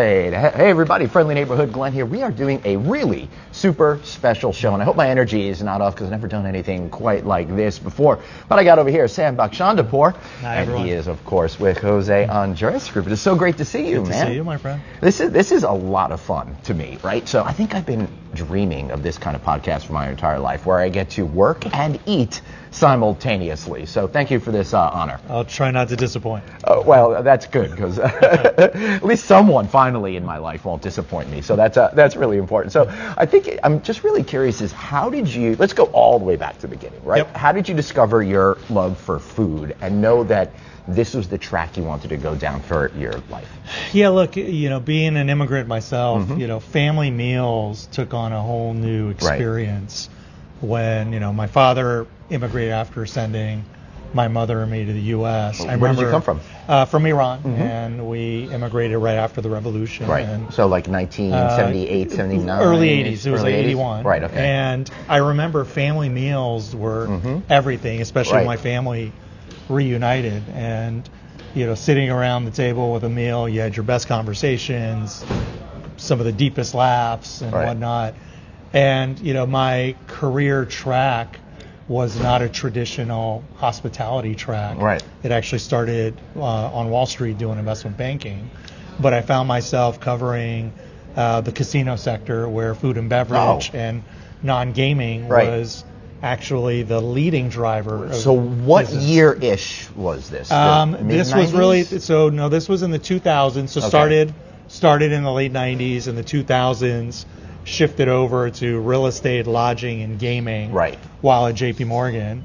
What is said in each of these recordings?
right. Hey, everybody. Friendly Neighborhood Glenn here. We are doing a really super special show, and I hope my energy is not off because I've never done anything quite like this before. But I got over here Sam Bakhshandehpour, and he is, of course, with Jose Andres Group. It is so great to see you, man. Good to see you, my friend. This is a lot of fun to me, right? So I think I've been dreaming of this kind of podcast for my entire life, where I get to work and eat simultaneously. So thank you for this honor. I'll try not to disappoint. Well, that's good, because at least someone finally in my life won't disappoint me. So that's really important. So I think I'm just really curious is how did you, let's go all the way back to the beginning, right? Yep. How did you discover your love for food and know that this was the track you wanted to go down for your life? Yeah, look, being an immigrant myself, family meals took on a whole new experience. Right. When, my father immigrated after sending my mother and me to the U.S. Where did you come from? From Iran, and we immigrated right after the revolution. Right. And, so like 1978, 79? Early 80s. It was like 81. Right, okay. And I remember family meals were everything, especially when my family reunited. And, sitting around the table with a meal, you had your best conversations, some of the deepest laughs and whatnot. And, my career track was not a traditional hospitality track. Right. It actually started on Wall Street doing investment banking. But I found myself covering the casino sector, where food and beverage and non-gaming was actually the leading driver. So what year-ish was this? This was really, this was in the 2000s. So started in the late 90s, and the 2000s shifted over to real estate, lodging, and gaming while at JP Morgan.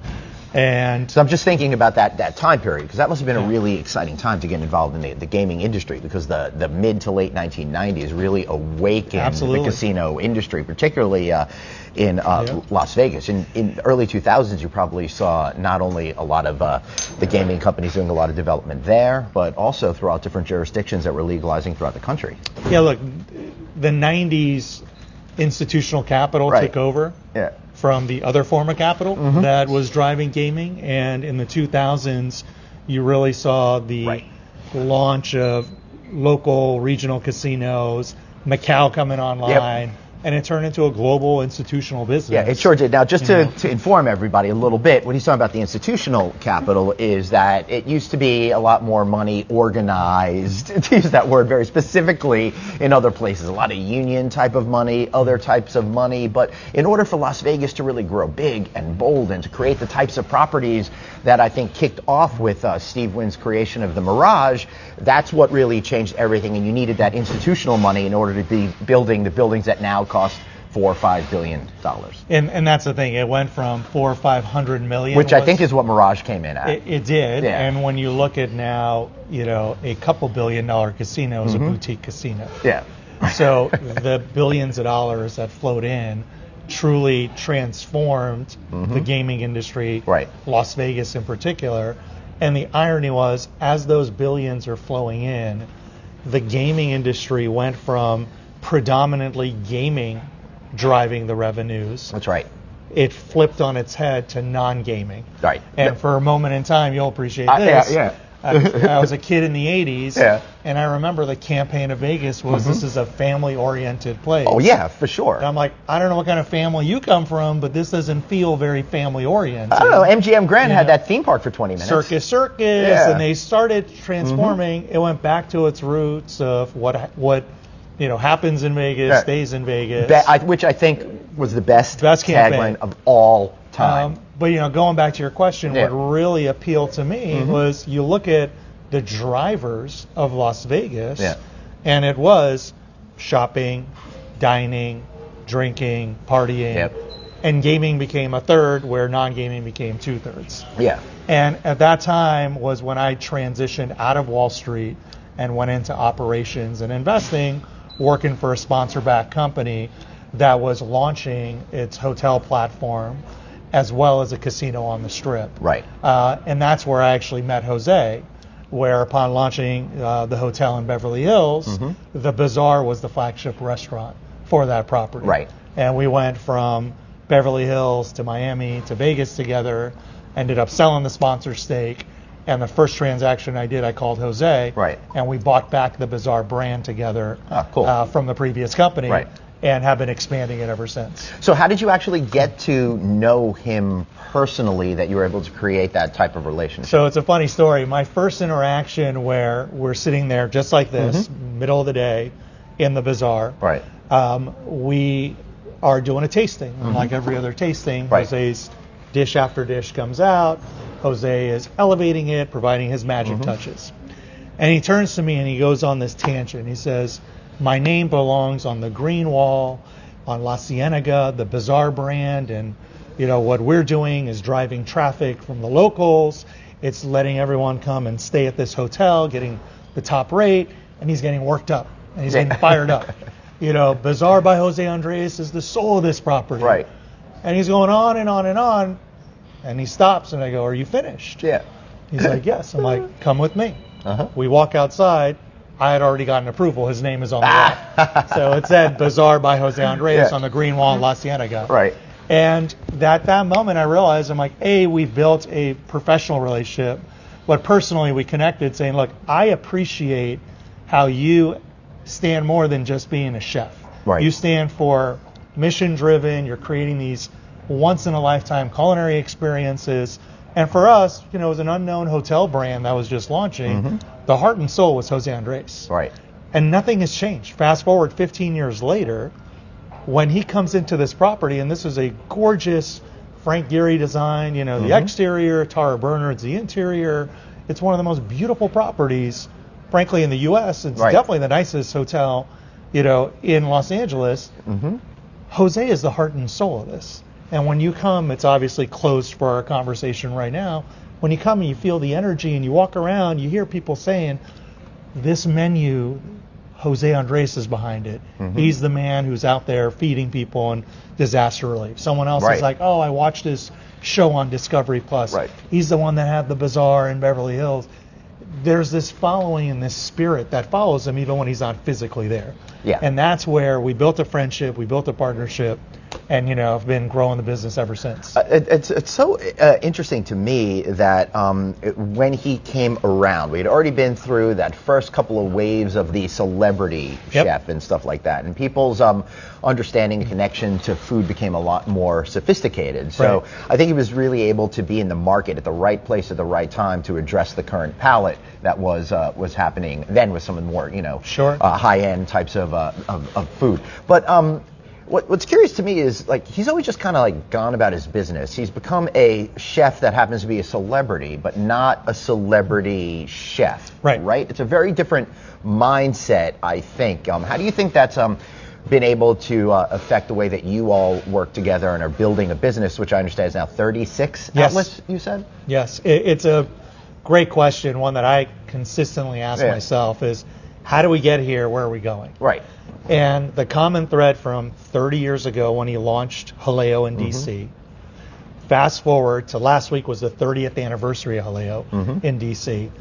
And so I'm just thinking about that time period, because that must have been a really exciting time to get involved in the gaming industry, because the mid to late 1990s really awakened the casino industry, particularly in Las Vegas. In early 2000s, you probably saw not only a lot of the gaming companies doing a lot of development there, but also throughout different jurisdictions that were legalizing throughout the country. Yeah, look, the 90s institutional capital took over from the other form of capital that was driving gaming, and in the 2000s you really saw the launch of local regional casinos, Macau coming online, and it turned into a global institutional business. Yeah, it sure did. Now, just to inform everybody a little bit, what he's talking about the institutional capital is that it used to be a lot more money organized, to use that word very specifically, in other places. A lot of union type of money, other types of money. But in order for Las Vegas to really grow big and bold and to create the types of properties that I think kicked off with Steve Wynn's creation of the Mirage, that's what really changed everything. And you needed that institutional money in order to be building the buildings that now cost $4 or $5 billion. And that's the thing. It went from 400 or 500 million, which I think is what Mirage came in at. It did. Yeah. And when you look at now, a couple $1 billion casino is a boutique casino. Yeah. So the billions of dollars that flowed in truly transformed the gaming industry, Las Vegas in particular. And the irony was, as those billions are flowing in, the gaming industry went from predominantly gaming driving the revenues. That's right. It flipped on its head to non-gaming. Right. And for a moment in time, you'll appreciate this. I was a kid in the 80s, and I remember the campaign of Vegas was this is a family-oriented place. Oh, yeah, for sure. And I'm like, I don't know what kind of family you come from, but this doesn't feel very family-oriented. I don't know. MGM Grand had that theme park for 20 minutes. Circus, and they started transforming. It went back to its roots of what happens in Vegas, stays in Vegas. Which I think was the best campaign tagline of all time. But going back to your question, what really appealed to me was you look at the drivers of Las Vegas, and it was shopping, dining, drinking, partying, and gaming became a third, where non-gaming became 2/3. Yeah. And at that time was when I transitioned out of Wall Street and went into operations and investing, working for a sponsor-backed company that was launching its hotel platform as well as a casino on the Strip. Right. And that's where I actually met Jose, where upon launching the hotel in Beverly Hills, the Bazaar was the flagship restaurant for that property. Right. And we went from Beverly Hills to Miami to Vegas together, ended up selling the sponsor stake, And the first transaction I did, I called Jose. Right. And we bought back the Bazaar brand together from the previous company. Right. And have been expanding it ever since. So how did you actually get to know him personally that you were able to create that type of relationship? So it's a funny story. My first interaction where we're sitting there just like this, middle of the day, in the Bazaar. Right. We are doing a tasting. And like every other tasting, Right. Jose's dish after dish comes out. Jose is elevating it, providing his magic touches. And he turns to me and he goes on this tangent. He says, my name belongs on the green wall, on La Cienega, the Bazaar brand, and what we're doing is driving traffic from the locals. It's letting everyone come and stay at this hotel, getting the top rate, and he's getting worked up and he's getting fired up. Bazaar by Jose Andres is the soul of this property. Right. And he's going on and on and on, and he stops and I go, are you finished? Yeah. He's like, yes. I'm like, come with me. Uh-huh. We walk outside. I had already gotten approval. His name is on the wall. So it said Bazaar by Jose Andres on the green wall in La Cienega. Right. And at that moment, I realized, I'm like, we've built a professional relationship, but personally we connected saying, look, I appreciate how you stand more than just being a chef. Right. You stand for mission-driven. You're creating these once-in-a-lifetime culinary experiences. And for us, as an unknown hotel brand that was just launching, the heart and soul was Jose Andres. Right. And nothing has changed. Fast forward 15 years later, when he comes into this property, and this is a gorgeous Frank Gehry design, the exterior, Tara Bernard's the interior. It's one of the most beautiful properties, frankly, in the U.S. It's definitely the nicest hotel, in Los Angeles. Jose is the heart and soul of this. And when you come, it's obviously closed for our conversation right now. When you come and you feel the energy and you walk around, you hear people saying, this menu, Jose Andres is behind it. He's the man who's out there feeding people and disaster relief. Someone else is like, I watched this show on Discovery Plus. Right. He's the one that had the Bazaar in Beverly Hills. There's this following and this spirit that follows him even when he's not physically there. Yeah. And that's where we built a friendship, we built a partnership, and I've been growing the business ever since. It's so interesting to me that when he came around, we had already been through that first couple of waves of the celebrity chef and stuff like that, and people's understanding and connection to food became a lot more sophisticated. So I think he was really able to be in the market at the right place at the right time to address the current palette that was happening then with some of the more high-end types of food. But what's curious to me is he's always just kind of gone about his business. He's become a chef that happens to be a celebrity, but not a celebrity chef. Right? It's a very different mindset, I think. How do you think that's been able to affect the way that you all work together and are building a business, which I understand is now 36 outlets, you said? Yes. It's a great question, one that I consistently ask myself is, how do we get here? Where are we going? Right. And the common thread from 30 years ago when he launched Jaleo in D.C., fast forward to last week was the 30th anniversary of Jaleo in D.C.,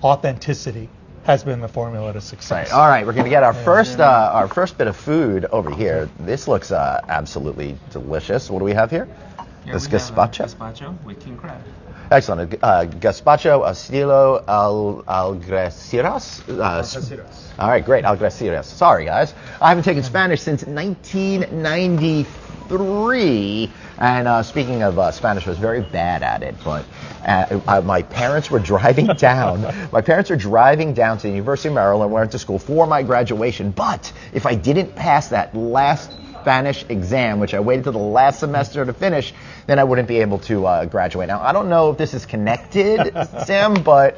authenticity has been the formula to success. Right. All right, we're going to get our first bit of food over here. This looks absolutely delicious. What do we have here? This gazpacho? Gazpacho with king crab. Excellent. Gazpacho estilo Algeciras. All right, great. Algeciras. Sorry, guys. I haven't taken Spanish since 1993. And speaking of Spanish, I was very bad at it. But my parents were driving down. My parents were driving down to the University of Maryland, went to school for my graduation. But if I didn't pass that last Spanish exam, which I waited till the last semester to finish, then I wouldn't be able to graduate. Now, I don't know if this is connected, Sam, but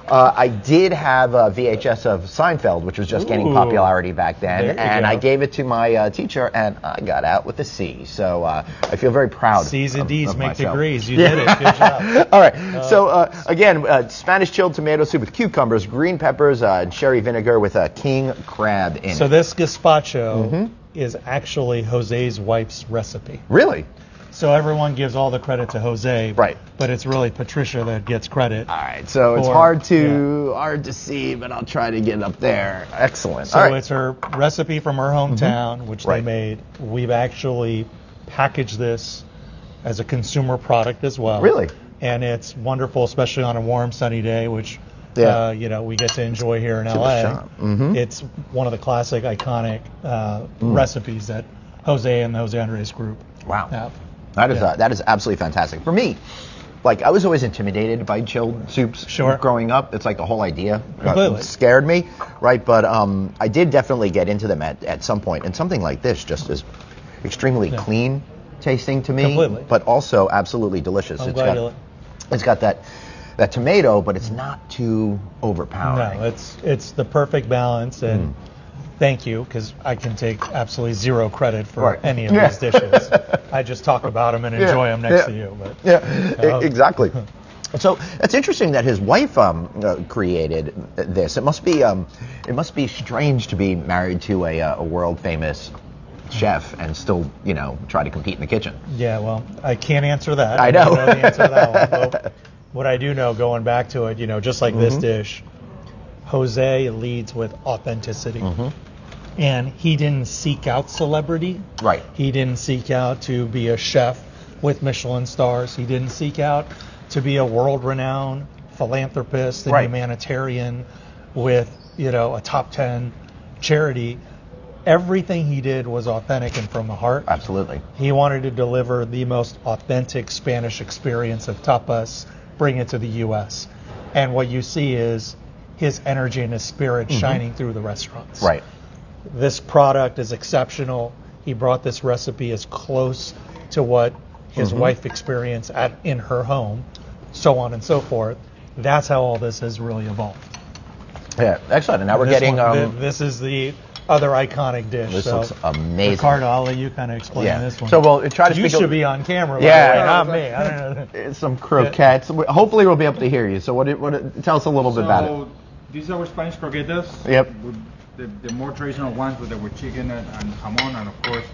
I did have a VHS of Seinfeld, which was just gaining popularity back then, and I gave it to my teacher, and I got out with a C. So I feel very proud. C's and D's make myself. degrees. You did it. Good job. All right. So again, Spanish chilled tomato soup with cucumbers, green peppers, and sherry vinegar with a king crab in it. So this gazpacho is actually Jose's wife's recipe. Really? So everyone gives all the credit to Jose, right? But it's really Patricia that gets credit. All right, so it's hard to see, but I'll try to get up there. Excellent. So it's her recipe from her hometown, which they made. We've actually packaged this as a consumer product as well. Really? and it's wonderful, especially on a warm, sunny day, which we get to enjoy here in LA. It's one of the classic, iconic recipes that Jose and the Jose Andres group have. That is absolutely fantastic. For me, like, I was always intimidated by chilled soups growing up. It's like the whole idea scared me, right? But I did definitely get into them at some point, and something like this just is extremely clean tasting to me, but also absolutely delicious. It's got that tomato, but it's not too overpowering. No, it's the perfect balance, and thank you, because I can take absolutely zero credit for any of these dishes. I just talk about them and enjoy them next to you. But, exactly. So it's interesting that his wife created this. It must be strange to be married to a world famous chef and still, try to compete in the kitchen. Yeah, well, I can't answer that. I know. I don't know the answer to that one. But what I do know, going back to it, just like this dish, Jose leads with authenticity. And he didn't seek out celebrity. Right. He didn't seek out to be a chef with Michelin stars. He didn't seek out to be a world-renowned philanthropist and humanitarian with, a top 10 charity. Everything he did was authentic and from the heart. Absolutely. He wanted to deliver the most authentic Spanish experience of tapas, bring it to the U.S. And what you see is his energy and his spirit shining through the restaurants. Right. This product is exceptional. He brought this recipe as close to what his wife experienced in her home, so on and so forth. That's how all this has really evolved. Yeah, excellent. And now we're getting... this is the other iconic dish. This looks amazing. Ricardo, I'll let you kind of explain this one. So we'll try to You should be on camera, by the way, not me. I don't know. Some croquettes. Hopefully we'll be able to hear you. So tell us a little bit about it. These are our Spanish croquetas. Yep. The more traditional ones with chicken and jamon, and of course,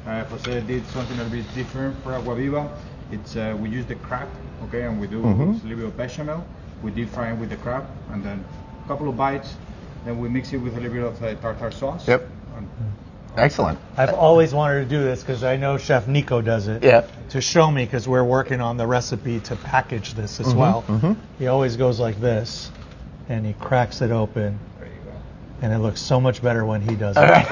Jose did something a little bit different for Agua Viva. It's we use the crab, and we do a little bit of bechamel. We deep fry it with the crab, and then a couple of bites. Then we mix it with a little bit of tartar sauce. Yep. Excellent. I've always wanted to do this because I know Chef Nico does it. Yeah. To show me, because we're working on the recipe to package this as well. He always goes like this, and he cracks it open. And it looks so much better when he does it. Thank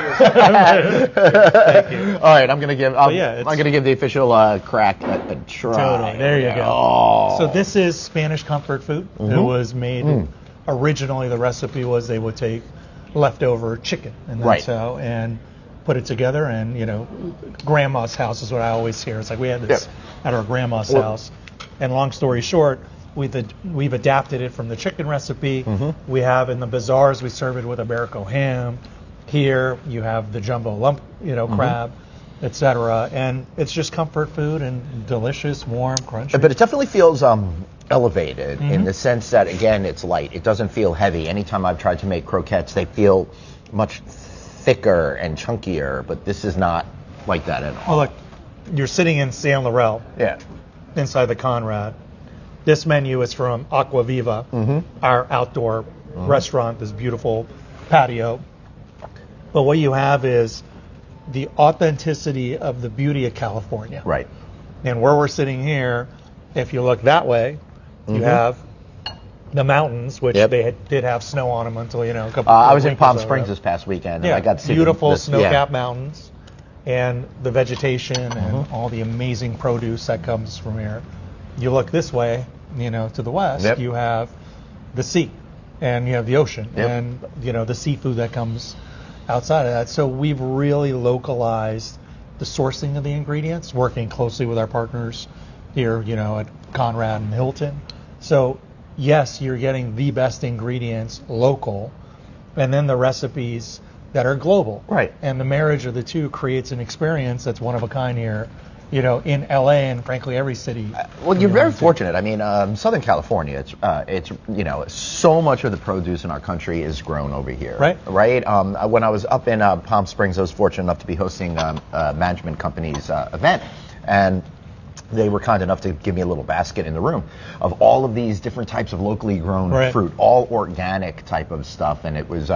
you. All right, I'm gonna give the official crack a try. Totally. There you go. Oh. So this is Spanish comfort food. It was made originally. The recipe was they would take leftover chicken and put it together. And grandma's house is what I always hear. It's like we had this at our grandma's house. And long story short, we've adapted it from the chicken recipe. We have in the bazaars, we serve it with Iberico ham. Here you have the jumbo lump, crab, etc. And it's just comfort food and delicious, warm, crunchy. But it definitely feels elevated in the sense that, again, it's light. It doesn't feel heavy. Anytime I've tried to make croquettes, they feel much thicker and chunkier. But this is not like that at all. Well, look, you're sitting in San Laurel. Yeah. Inside the Conrad. This menu is from Aqua Viva, our outdoor restaurant, this beautiful patio. But what you have is the authenticity of the beauty of California. Right. And where we're sitting here, if you look that way, you have the mountains, which they did have snow on them until, a couple I was in Palm Springs this past weekend, and I got to see beautiful snow-capped mountains and the vegetation and all the amazing produce that comes from here. You look this way, to the west, you have the sea and you have the ocean and, the seafood that comes outside of that. So we've really localized the sourcing of the ingredients, working closely with our partners here, at Conrad and Hilton. So yes, you're getting the best ingredients local, and then the recipes that are global. Right. And the marriage of the two creates an experience that's one of a kind here, in LA and frankly every city. Well, you're very fortunate. I mean, Southern California, it's so much of the produce in our country is grown over here. Right. Right. When I was up in Palm Springs, I was fortunate enough to be hosting a management company's event, and they were kind enough to give me a little basket in the room of all of these different types of locally grown fruit, all organic type of stuff, and it was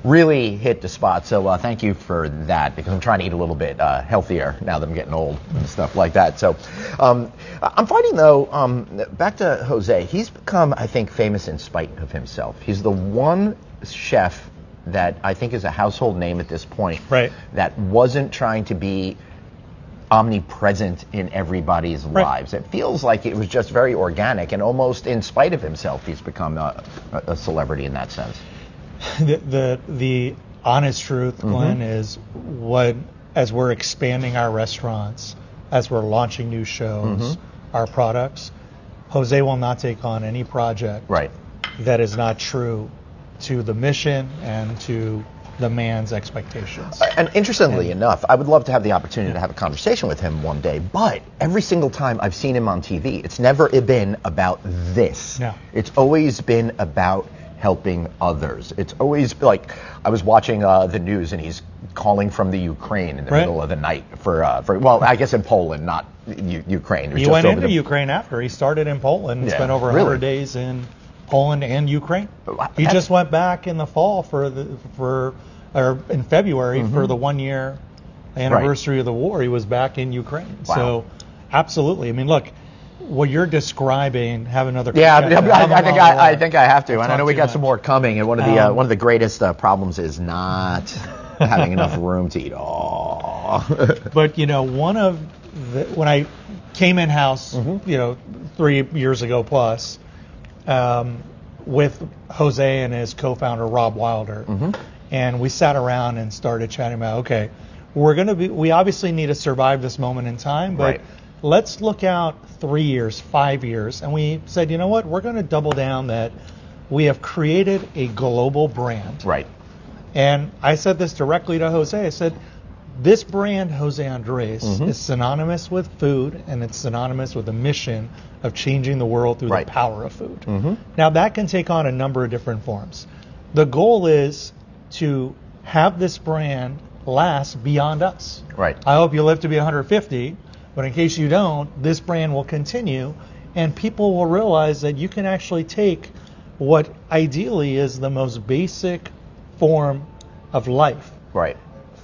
really hit the spot. So thank you for that, because I'm trying to eat a little bit healthier now that I'm getting old and stuff like that. So I'm finding, though, back to Jose, he's become, I think, famous in spite of himself. He's the one chef that I think is a household name at this point that wasn't trying to be omnipresent in everybody's lives. It feels like it was just very organic, and almost in spite of himself, he's become a celebrity in that sense. The honest truth, Glenn, is as we're expanding our restaurants, as we're launching new shows, our products, Jose will not take on any project that is not true to the mission and to the man's expectations. And interestingly enough, I would love to have the opportunity to have a conversation with him one day, but every single time I've seen him on TV, it's never been about this. No. It's always been about helping others. It's always like, I was watching the news and he's calling from the Ukraine in the middle of the night for well, I guess in Poland, not Ukraine. He went into Ukraine after. He started in Poland and spent over 100 days in Poland and Ukraine. He just went back in the fall or in February for the 1 year anniversary of the war. He was back in Ukraine. Wow. So absolutely. I mean, look, what you're describing, have another. Yeah, I think I have to, and I know we got some more coming. And one of the greatest problems is not having enough room to eat. But when I came in house, 3 years ago plus, with Jose and his co-founder Rob Wilder, and we sat around and started chatting about, okay, we obviously need to survive this moment in time, but let's look out 3 years, 5 years. And we said, you know what, we're going to double down that we have created a global brand. Right. And I said this directly to Jose. I said, this brand, Jose Andres, is synonymous with food, and it's synonymous with the mission of changing the world through the power of food. Now, that can take on a number of different forms. The goal is to have this brand last beyond us. Right. I hope you live to be 150, but in case you don't, this brand will continue, and people will realize that you can actually take what ideally is the most basic form of life,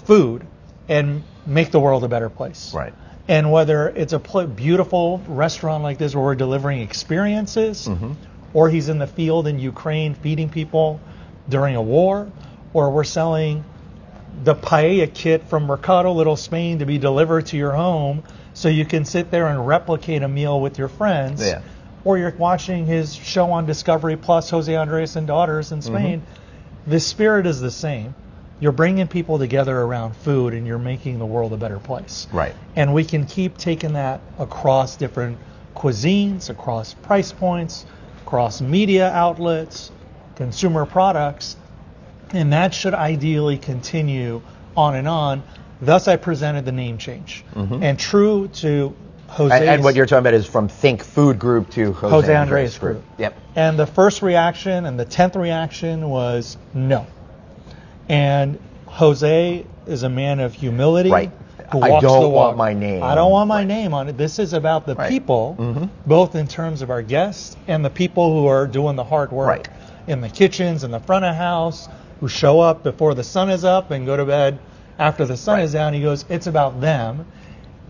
food, and make the world a better place. Right. And whether it's a beautiful restaurant like this where we're delivering experiences, or he's in the field in Ukraine feeding people during a war, or we're selling the paella kit from Mercado Little Spain to be delivered to your home so you can sit there and replicate a meal with your friends, or you're watching his show on Discovery Plus, Jose Andres and Daughters in Spain, the spirit is the same. You're bringing people together around food, and you're making the world a better place. Right. And we can keep taking that across different cuisines, across price points, across media outlets, consumer products, and that should ideally continue on and on. Thus, I presented the name change. And true to Jose. And what you're talking about is from Think Food Group to Jose Andres Group. Yep. And the first reaction and the 10th reaction was no. And Jose is a man of humility. Right. Who walks I don't the walk. want my name. I don't want my name on it. This is about the people, both in terms of our guests and the people who are doing the hard work in the kitchens, in the front of house, who show up before the sun is up and go to bed after the sun is down. He goes, it's about them.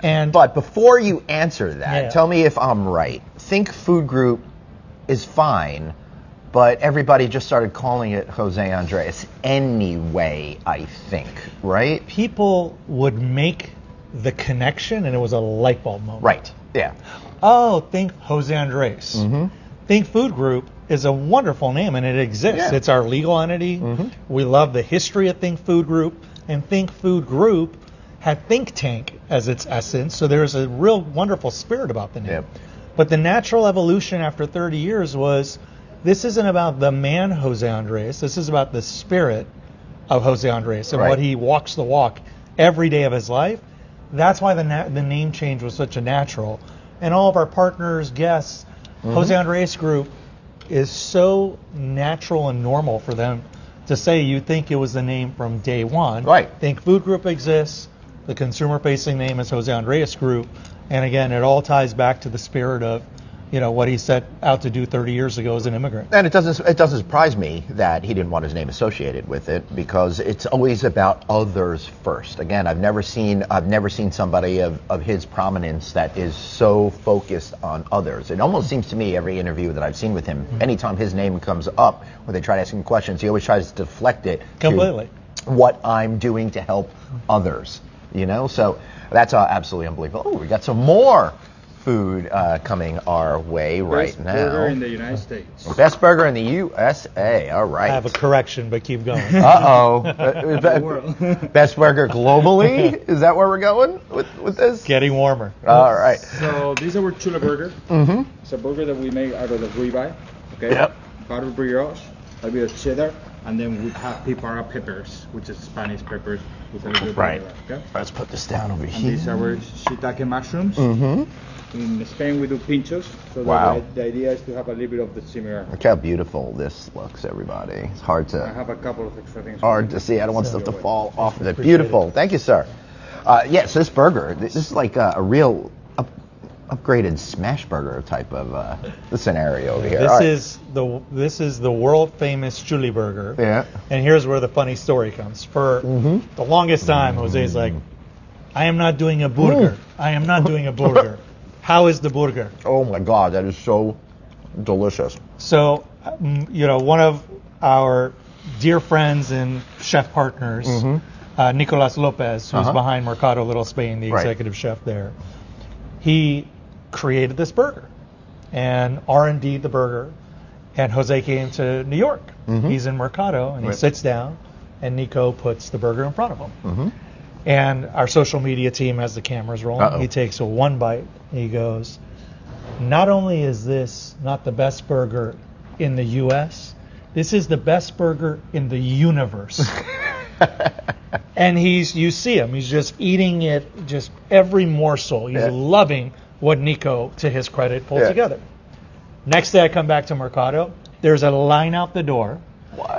But before you answer that, tell me if I'm right. Think Food Group is fine, but everybody just started calling it Jose Andres anyway, I think, right? People would make the connection, and it was a light bulb moment. Right, yeah. Oh, Think Jose Andres. Think Food Group is a wonderful name, and it exists. It's our legal entity. We love the history of Think Food Group, and Think Food Group had think tank as its essence, so there's a real wonderful spirit about the name. But the natural evolution after 30 years was, this isn't about the man Jose Andres, this is about the spirit of Jose Andres and what he walks the walk every day of his life. That's why the name change was such a natural. And all of our partners, guests, Jose Andres Group is so natural and normal for them to say. You think it was the name from day one. Right. Think Food Group exists. The consumer-facing name is Jose Andres Group, And again, it all ties back to the spirit of, what he set out to do 30 years ago as an immigrant. And it doesn't surprise me that he didn't want his name associated with it, because it's always about others first. Again, I've never seen somebody of his prominence that is so focused on others. It almost seems to me, every interview that I've seen with him, anytime his name comes up, or they try to ask him questions, he always tries to deflect it Completely. to what I'm doing to help others. So that's absolutely unbelievable. Oh, we got some more food coming our way right now. Best burger in the United States. Best burger in the USA. All right. I have a correction, but keep going. Uh-oh. Best burger globally? Is that where we're going with this? Getting warmer. All right. So this is our chula burger. Mm-hmm. It's a burger that we make out of the ribeye. Okay. Yep. Butter brioche, a bit of cheddar, and then we have pipara peppers, which is Spanish peppers with a little bit Right. of that. Okay. Let's put this down over And here. these are our shiitake mushrooms. Mm-hmm. In Spain, we do pinchos. So Wow. the idea is to have a little bit of the similar. Look how beautiful this looks, everybody. It's hard I to have a couple of extra things. to see. I don't want stuff to fall off of it. Appreciate Beautiful. Thank you, sir. Yes, this burger, this is like a real upgraded smash burger type of scenario over here. All right. This is the world famous chuli burger. Yeah. And here's where the funny story comes. For the longest time, Jose's like, I am not doing a burger. I am not doing a burger. How is the burger? Oh my God, that is so delicious. So, one of our dear friends and chef partners, Nicolas Lopez, who's behind Mercado Little Spain, the executive chef there, he created this burger and R&D'd the burger. And Jose came to New York. He's in Mercado, and he sits down, and Nico puts the burger in front of him. And our social media team has the cameras rolling. He takes one bite. And he goes, not only is this not the best burger in the U.S., this is the best burger in the universe. And you see him. He's just eating it, just every morsel. He's loving what Nico, to his credit, pulled together. Next day I come back to Mercado. There's a line out the door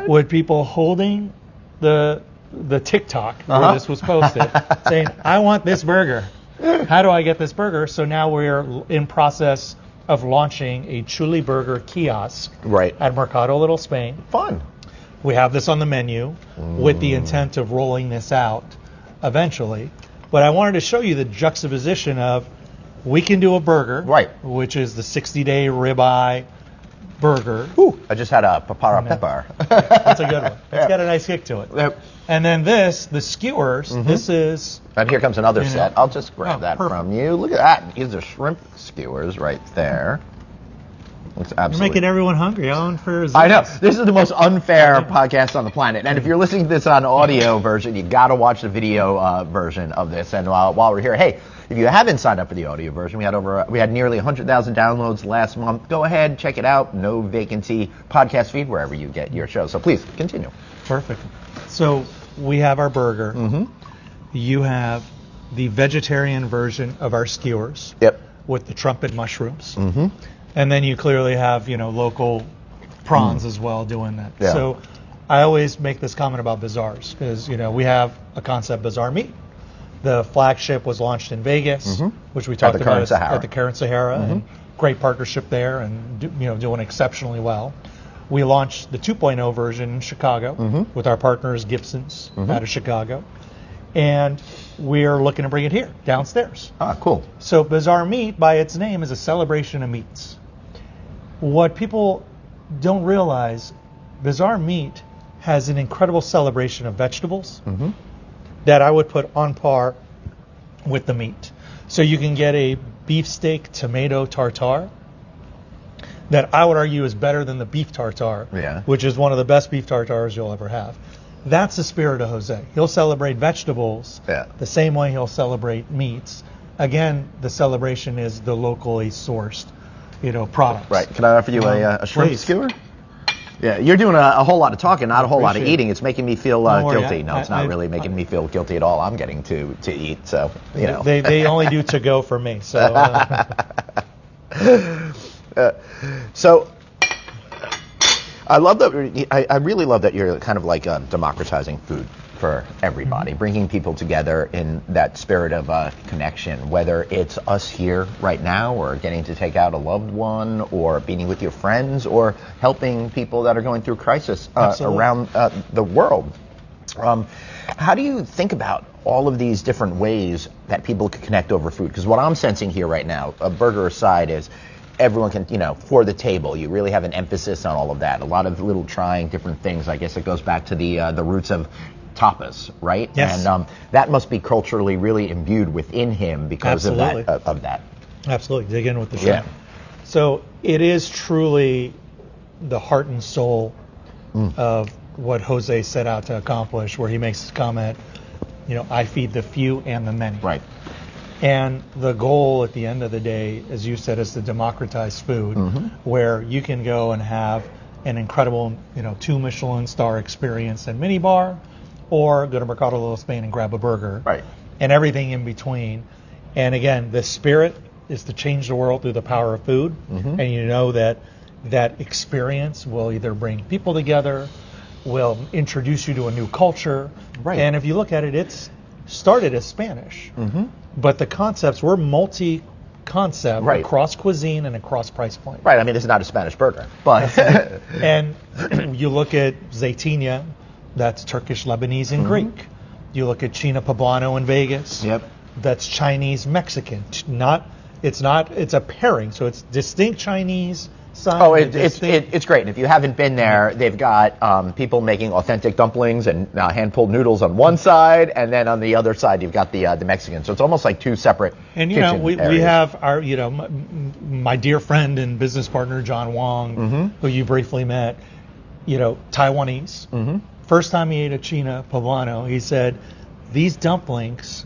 with people holding the TikTok where this was posted, saying, I want this burger. How do I get this burger? So now we're in process of launching a chuli burger kiosk at Mercado Little Spain. Fun. We have this on the menu with the intent of rolling this out eventually. But I wanted to show you the juxtaposition of, we can do a burger, which is the 60-day ribeye burger. Ooh, I just had a papara pepper. That's a good one. It's got a nice kick to it. Yep. And then the skewers, this is... And here comes another set. I'll just grab that from you. Look at that. These are shrimp skewers right there. Looks absolutely... You're making everyone hungry. I know. This is the most unfair podcast on the planet. And if you're listening to this on audio version, you got to watch the video version of this. And while we're here, hey, if you haven't signed up for the audio version, we had nearly 100,000 downloads last month. Go ahead, check it out. No Vacancy podcast feed wherever you get your show. So please continue. Perfect. So we have our burger. You have the vegetarian version of our skewers. With the trumpet mushrooms. And then you clearly have, local prawns as well doing that. So I always make this comment about bazaars because, we have a concept, Bazaar Meat. The flagship was launched in Vegas, which we talked about at the Current Sahara. And great partnership there and, doing exceptionally well. We launched the 2.0 version in Chicago with our partners Gibson's out of Chicago. And we're looking to bring it here, downstairs. Ah, cool. So Bazaar Meat, by its name, is a celebration of meats. What people don't realize, Bazaar Meat has an incredible celebration of vegetables that I would put on par with the meat. So you can get a beefsteak tomato tartare that I would argue is better than the beef tartare, which is one of the best beef tartares you'll ever have. That's the spirit of Jose. He'll celebrate vegetables the same way he'll celebrate meats. Again, the celebration is the locally sourced, products. Right. Can I offer you a shrimp skewer? Yeah, you're doing a whole lot of talking, not a whole lot of eating. It's making me feel guilty. No, it's not really making me feel guilty at all. I'm getting to eat, so, They only do to go for me, so... So I love that. I really love that you're kind of like democratizing food for everybody, bringing people together in that spirit of connection, whether it's us here right now or getting to take out a loved one or being with your friends or helping people that are going through crisis around the world. How do you think about all of these different ways that people can connect over food? Because what I'm sensing here right now, a burger aside, is everyone can, for the table, you really have an emphasis on all of that. A lot of little trying different things. I guess it goes back to the roots of tapas, right? Yes. And that must be culturally really imbued within him because of that. Absolutely. Dig in with the shrimp. So it is truly the heart and soul of what Jose set out to accomplish, where he makes his comment, I feed the few and the many. Right. And the goal at the end of the day, as you said, is to democratize food, where you can go and have an incredible, 2 Michelin star experience at Minibar, or go to Mercado de Spain and grab a burger. Right. And everything in between. And again, the spirit is to change the world through the power of food. And you know that experience will either bring people together, will introduce you to a new culture. Right. And if you look at it, it's started as Spanish. But the concepts were multi-concept across cuisine and across price point. Right. I mean, this is not a Spanish burger, but and you look at zeytinyağı, that's Turkish, Lebanese, and Greek. You look at China Poblano in Vegas. Yep. That's Chinese Mexican. It's a pairing, so it's distinct Chinese side. Oh, it's great. And if you haven't been there, they've got people making authentic dumplings and hand-pulled noodles on one side, and then on the other side you've got the Mexican. So it's almost like two separate. And we have our my dear friend and business partner John Wong, who you briefly met. Taiwanese. First time he ate a China Poblano, he said, "These dumplings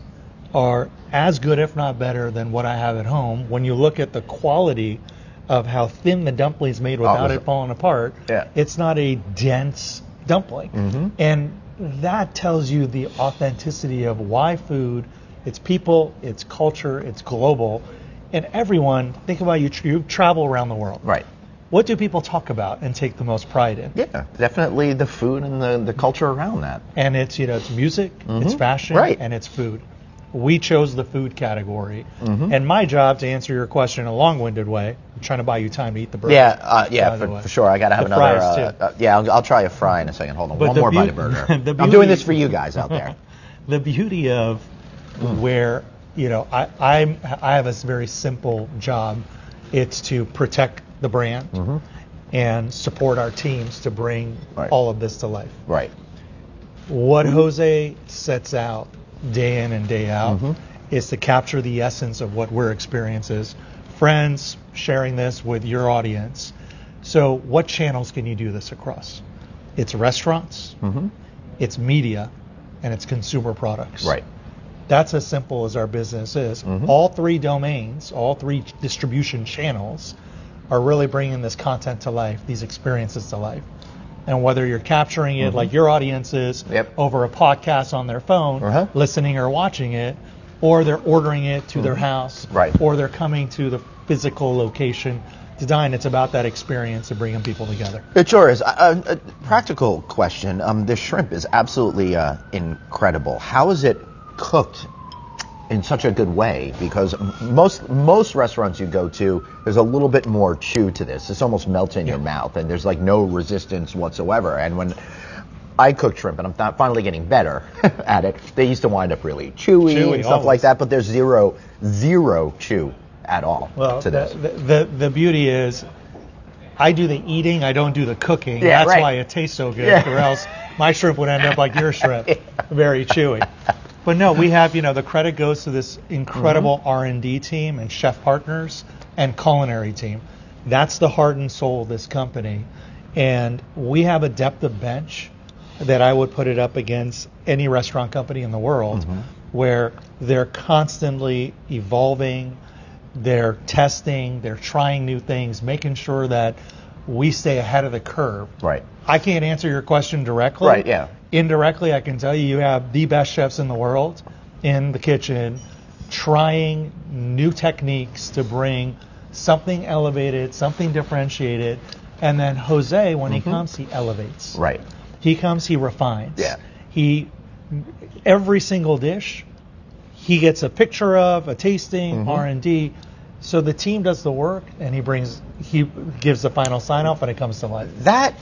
are as good, if not better, than what I have at home." When you look at the quality of how thin the dumpling's made without it falling apart, it's not a dense dumpling. And that tells you the authenticity of why food, it's people, it's culture, it's global. And everyone, think about you travel around the world. Right. What do people talk about and take the most pride in? Yeah, definitely the food and the culture around that. And it's, it's music, it's fashion, and it's food. We chose the food category. And my job, to answer your question in a long-winded way, I'm trying to buy you time to eat the burger. For sure. I got to have another. Fries, too. I'll try a fry in a second. Hold on. But one more bite of burger. I'm doing this for you guys out there. The beauty of where, I have a very simple job. It's to protect the brand and support our teams to bring all of this to life. Right. What Jose sets out day in and day out is to capture the essence of what we're experiences. Friends sharing this with your audience. So what channels can you do this across? It's restaurants, it's media, and it's consumer products. Right. That's as simple as our business is. All 3 domains, all 3 distribution channels are really bringing this content to life, these experiences to life. And whether you're capturing it like your audience is over a podcast on their phone, listening or watching it, or they're ordering it to their house, or they're coming to the physical location to dine, it's about that experience of bringing people together. It sure is. A practical question. The shrimp is absolutely incredible. How is it cooked in such a good way? Because most restaurants you go to, there's a little bit more chew to this. It's almost melts in your mouth, and there's like no resistance whatsoever. And when I cook shrimp, and I'm finally getting better at it, they used to wind up really chewy and stuff like that, but there's zero chew at all to this. The beauty is, I do the eating, I don't do the cooking. That's why it tastes so good, or else my shrimp would end up like your shrimp, very chewy. But no, we have, the credit goes to this incredible R&D team and chef partners and culinary team. That's the heart and soul of this company. And we have a depth of bench that I would put it up against any restaurant company in the world, where they're constantly evolving, they're testing, they're trying new things, making sure that we stay ahead of the curve. Right. I can't answer your question directly. Right, yeah. Indirectly, I can tell you have the best chefs in the world in the kitchen trying new techniques to bring something elevated, something differentiated. And then Jose, when he comes, he elevates. Right. He comes, he refines. Yeah. He every single dish he gets a picture of, a tasting, R&D. So the team does the work, and he gives the final sign-off, and it comes to life. That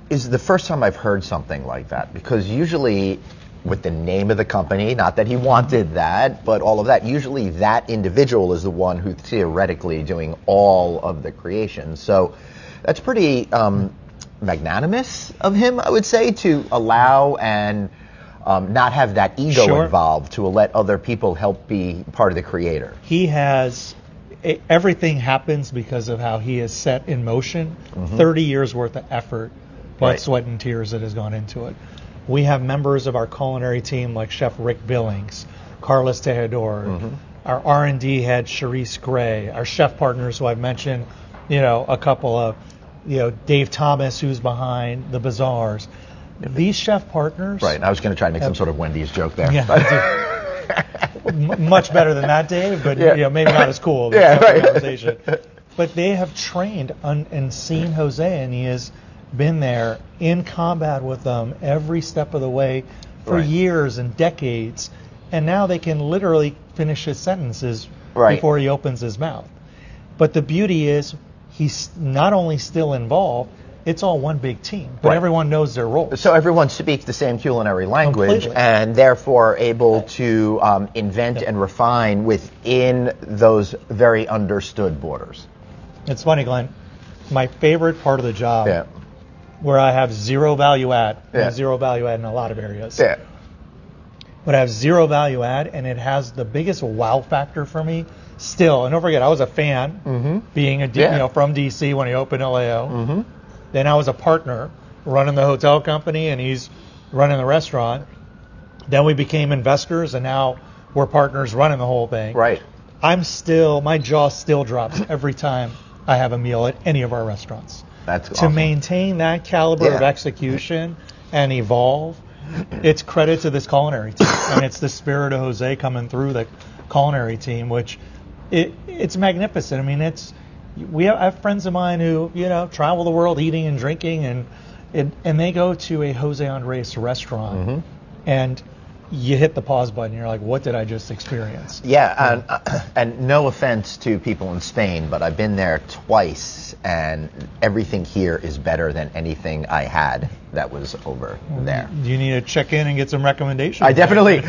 is the first time I've heard something like that, because usually with the name of the company, not that he wanted that, but all of that, usually that individual is the one who's theoretically doing all of the creation. So that's pretty magnanimous of him, I would say, to allow and not have that ego involved, to let other people help be part of the creator. He has, everything happens because of how he has set in motion 30 years worth of effort, blood, sweat, and tears that has gone into it. We have members of our culinary team like Chef Rick Billings, Carlos Tejedor, our R&D head Charisse Gray, our chef partners who I've mentioned, a couple of, Dave Thomas, who's behind the bazaars. These chef partners. Right, and I was going to try to make some sort of Wendy's joke there. Yeah, much better than that, Dave, but maybe not as cool. But they have trained and seen Jose, and he has been there in combat with them every step of the way for years and decades, and now they can literally finish his sentences before he opens his mouth. But the beauty is he's not only still involved, it's all one big team, but everyone knows their role. So everyone speaks the same culinary language and therefore able to invent and refine within those very understood borders. It's funny, Glenn. My favorite part of the job where I have zero value add. I have zero value add in a lot of areas. Yeah. But I have zero value add, and it has the biggest wow factor for me still. And don't forget, I was a fan, being from DC when he opened LAO. Then I was a partner running the hotel company, and he's running the restaurant. Then we became investors, and now we're partners running the whole thing. Right. My jaw still drops every time I have a meal at any of our restaurants. That's to awesome. Maintain that caliber of execution and evolve, it's credit to this culinary team, and it's the spirit of Jose coming through the culinary team, which it's magnificent. I mean, I have friends of mine who travel the world eating and drinking, and they go to a Jose Andres restaurant, and you hit the pause button. You're like, what did I just experience? Yeah, and no offense to people in Spain, but I've been there twice, and everything here is better than anything I had that was over there. You need to check in and get some recommendations. I definitely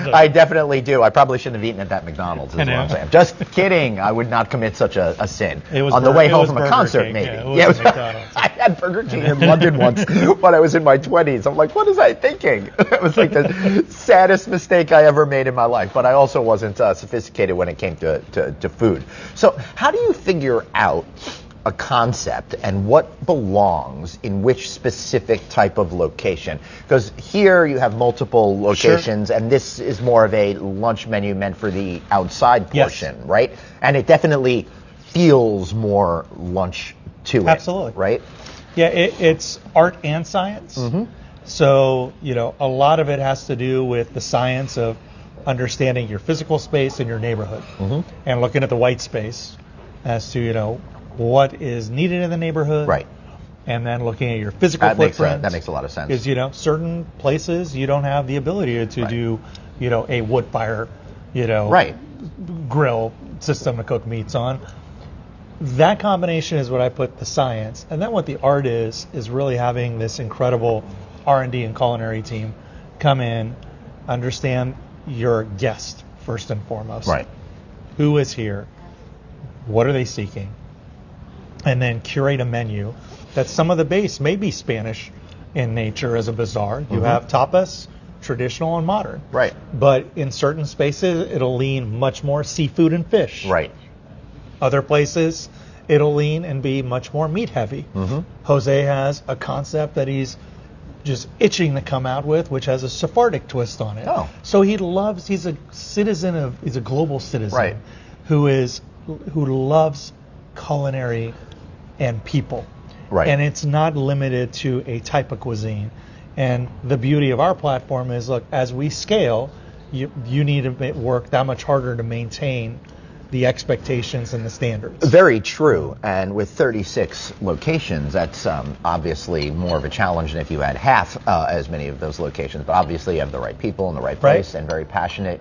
do. I probably shouldn't have eaten at that McDonald's, is what I'm saying. Just kidding. I would not commit such a sin. On the way home from a concert, maybe. Yeah, it was I had Burger King in London once when I was in my 20s. I'm like, what was I thinking? It was like the saddest mistake I ever made in my life. But I also wasn't sophisticated when it came to food. So how do you figure out a concept and what belongs in which specific type of location? Because here you have multiple locations, and this is more of a lunch menu meant for the outside portion, right? And it definitely feels more lunch to it. Absolutely. Right? Yeah, it's art and science. So, a lot of it has to do with the science of understanding your physical space and your neighborhood, and looking at the white space as to, what is needed in the neighborhood. Right. And then looking at your physical footprint. That makes a lot of sense. Because, certain places you don't have the ability to do, a wood fire, grill system to cook meats on. That combination is what I put the science. And then what the art is really having this incredible R&D and culinary team come in, understand your guest first and foremost. Right. Who is here? What are they seeking? And then curate a menu that some of the base may be Spanish in nature as a bazaar. You have tapas, traditional and modern. Right. But in certain spaces, it'll lean much more seafood and fish. Right. Other places, it'll lean and be much more meat heavy. Jose has a concept that he's just itching to come out with, which has a Sephardic twist on it. Oh. So he's a global citizen who loves culinary and people. Right. And it's not limited to a type of cuisine. And the beauty of our platform is, look, as we scale, you need to work that much harder to maintain the expectations and the standards. Very true. And with 36 locations, that's obviously more of a challenge than if you had half as many of those locations. But obviously you have the right people in the right place and very passionate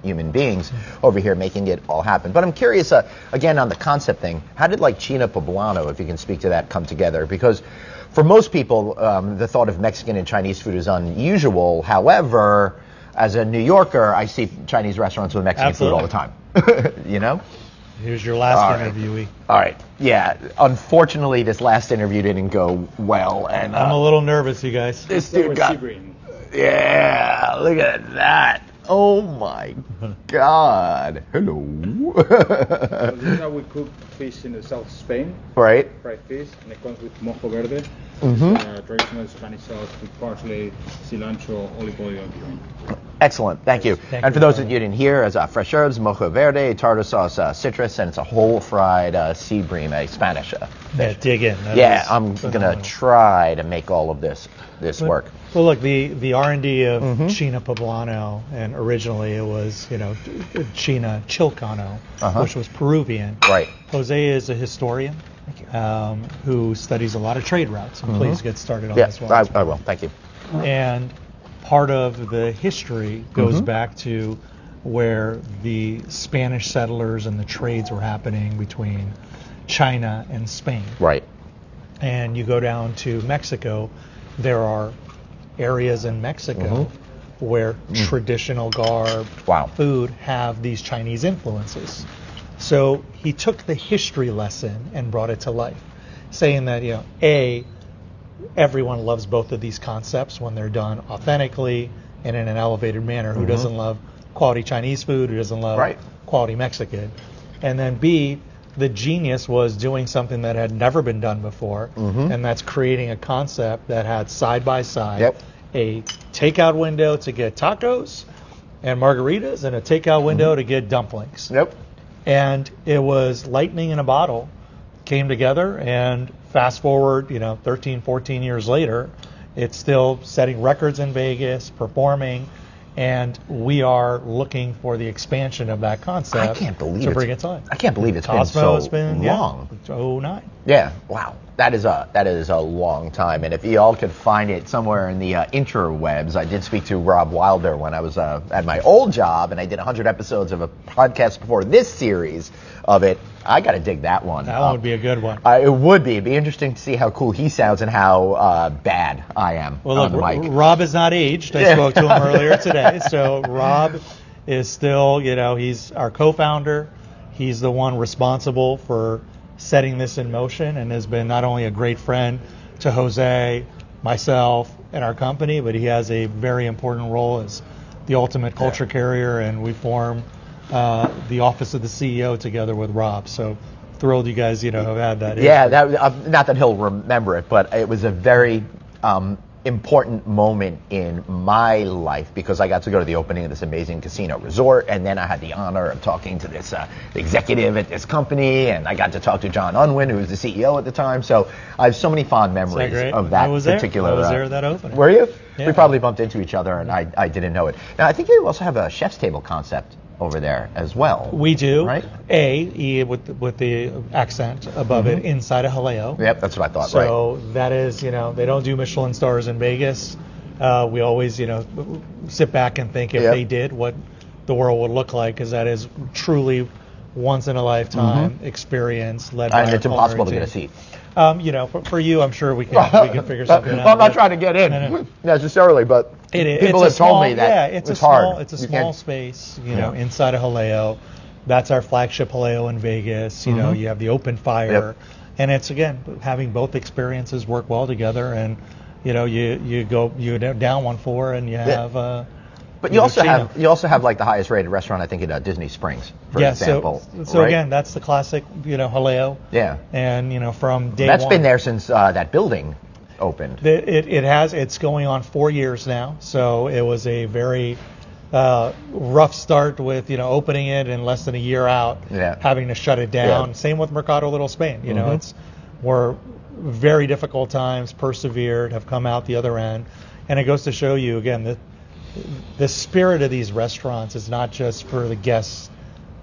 human beings over here making it all happen. But I'm curious, again, on the concept thing, how did like Cina Poblano, if you can speak to that, come together? Because for most people, the thought of Mexican and Chinese food is unusual. However, as a New Yorker, I see Chinese restaurants with Mexican food all the time. You know? Here's your last interviewee. All right. Yeah. Unfortunately, this last interview didn't go well, and I'm a little nervous, you guys. This dude got. Yeah. Look at that. Oh my God. Hello. So this is how we cook fish in the south of Spain. Right. Fried fish, and it comes with mojo verde. Traditional Spanish sauce with parsley, cilantro, olive oil, and cumin. Excellent, thank you. And for those that you didn't hear, as fresh herbs, mojo verde, tartar sauce, citrus, and it's a whole fried sea bream, a Spanish Yeah, dig in. I'm gonna try to make all of this work. Well, look, the R&D of Cina Poblano, and originally it was Cina Chilcano, which was Peruvian. Right. Jose is a historian who studies a lot of trade routes. And please get started on this one. I will. Thank you. And part of the history goes back to where the Spanish settlers and the trades were happening between China and Spain. Right. And you go down to Mexico, there are areas in Mexico where traditional garb, food have these Chinese influences. So he took the history lesson and brought it to life, saying that, everyone loves both of these concepts when they're done authentically and in an elevated manner. Who doesn't love quality Chinese food? Who doesn't love quality Mexican? And then B, the genius was doing something that had never been done before, and that's creating a concept that had side by side a takeout window to get tacos and margaritas and a takeout window to get dumplings. And it was lightning in a bottle came together, and fast forward, 13, 14 years later, it's still setting records in Vegas, performing, and we are looking for the expansion of that concept to bring it to life. I can't believe it's been so long. 2009. Yeah, wow. That is a long time. And if y'all could find it somewhere in the interwebs, I did speak to Rob Wilder when I was at my old job, and I did 100 episodes of a podcast before this series of it. I got to dig that one. That one would be a good one. It would be. It'd be interesting to see how cool he sounds and how bad I am on the mic. Rob is not aged. I spoke to him earlier today. So Rob is still, he's our co-founder. He's the one responsible for setting this in motion and has been not only a great friend to Jose, myself, and our company, but he has a very important role as the ultimate culture carrier, and we form the office of the CEO together with Rob. So thrilled you guys, have had that. Yeah, not that he'll remember it, but it was a very important moment in my life because I got to go to the opening of this amazing casino resort, and then I had the honor of talking to this executive at this company, and I got to talk to John Unwin, who was the CEO at the time. So I have so many fond memories of that particular. I was there at that opening. Were you? Yeah. We probably bumped into each other, and I didn't know it. Now I think you also have a chef's table concept over there as well. We do, right? With the accent above it, inside of Jaleo. Yep, that's what I thought. So that is, they don't do Michelin stars in Vegas. We always, sit back and think if they did, what the world would look like, because that is truly once in a lifetime experience led by. And it's impossible to get a seat. For you, I'm sure we can figure something out. I'm not trying to get in necessarily, but people have told me that it's hard. It's a small space, inside of Jaleo. That's our flagship Jaleo in Vegas. You have the open fire, and it's again having both experiences work well together, and you down one floor and you have. But you also have like the highest rated restaurant I think in Disney Springs, for example. So again, that's the classic Jaleo. Yeah. And from day one. That's been there since that building opened. It has. It's going on 4 years now. So it was a very rough start with opening it and less than a year out, having to shut it down. Yeah. Same with Mercado Little Spain. We're very difficult times, persevered, have come out the other end, and it goes to show you again that the spirit of these restaurants is not just for the guests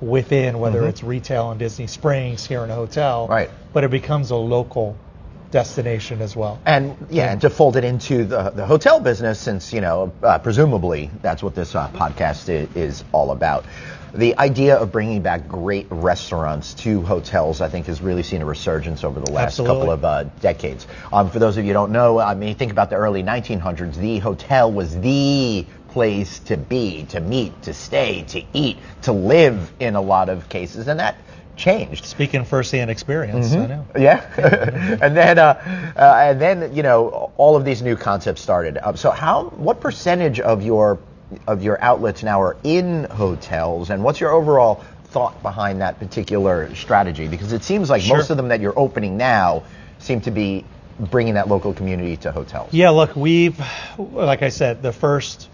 within, whether it's retail in Disney Springs, here in a hotel, Right. but it becomes a local destination as well. And and to fold it into the hotel business, since presumably that's what this podcast is all about. The idea of bringing back great restaurants to hotels, I think, has really seen a resurgence over the last couple of decades. For those of you who don't know, I mean, think about the early 1900s. The hotel was the place to be, to meet, to stay, to eat, to live in a lot of cases, and that changed. Speaking firsthand experience, I know. Yeah, and then all of these new concepts started. So what percentage of your outlets now are in hotels, and what's your overall thought behind that particular strategy? Because it seems like most of them that you're opening now seem to be bringing that local community to hotels. Yeah, look, like I said, the first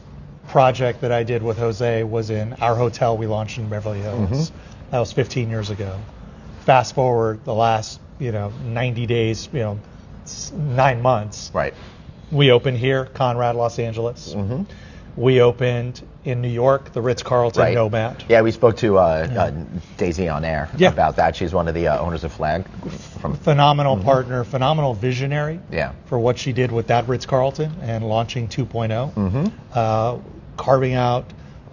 project that I did with Jose was in our hotel we launched in Beverly Hills. That was 15 years ago. Fast forward the last 90 days, 9 months. Right. We opened here, Conrad Los Angeles. We opened in New York, the Ritz-Carlton Nomad. Yeah, we spoke to Daisy on air about that. She's one of the owners of Flag. Phenomenal partner, phenomenal visionary Yeah. for what she did with that Ritz-Carlton and launching 2.0. Carving out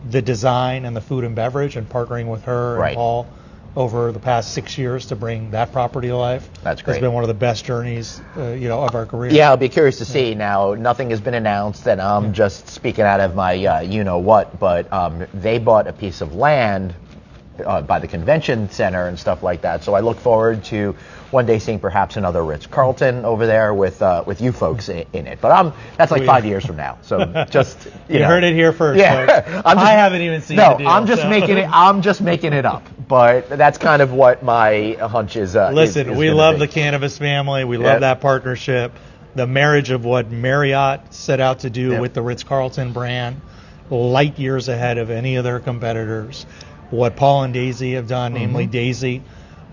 the design and the food and beverage and partnering with her and Paul over the past 6 years to bring that property to life. That's great. It's been one of the best journeys, of our career. Yeah, I'll be curious to see. Now, nothing has been announced, and I'm just speaking out of my you-know-what, but they bought a piece of land by the convention center and stuff like that. So I look forward to one day seeing perhaps another Ritz-Carlton over there with you folks in it. But that's like 5 years from now. So just you heard it here first. Yeah, I haven't even seen the deal. I'm just making it up. But that's kind of what my hunch is. Listen, we love the cannabis family. We love that partnership. The marriage of what Marriott set out to do with the Ritz-Carlton brand, light years ahead of any of their competitors. What Paul and Daisy have done, namely Daisy,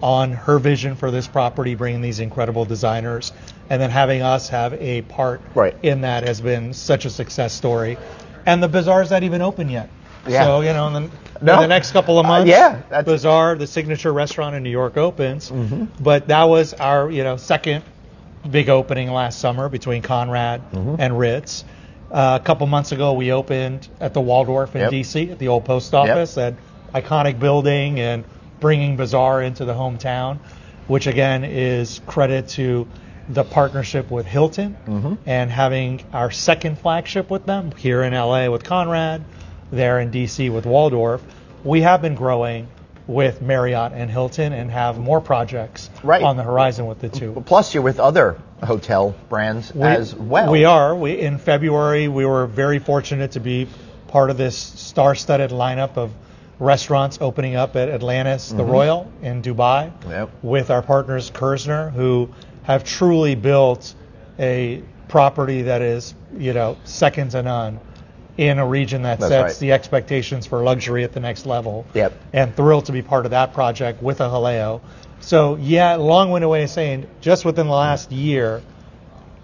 on her vision for this property, bringing these incredible designers, and then having us have a part in that has been such a success story. And the Bazaar's not even open yet. Yeah. So, in the next couple of months, Bazaar, the signature restaurant in New York, opens. But that was our, second big opening last summer between Conrad and Ritz. A couple months ago, we opened at the Waldorf in D.C., at the old post office, that iconic building, and bringing Bazaar into the hometown, which again is credit to the partnership with Hilton and having our second flagship with them here in LA with Conrad, there in DC with Waldorf. We have been growing with Marriott and Hilton and have more projects on the horizon with the two. Plus, you're with other hotel brands as well. We are. In February, we were very fortunate to be part of this star-studded lineup of restaurants opening up at Atlantis, the Royal in Dubai, with our partners Kerzner, who have truly built a property that is, second to none in a region that sets the expectations for luxury at the next level. And thrilled to be part of that project with a Jaleo. So, long-winded way of saying, just within the last year,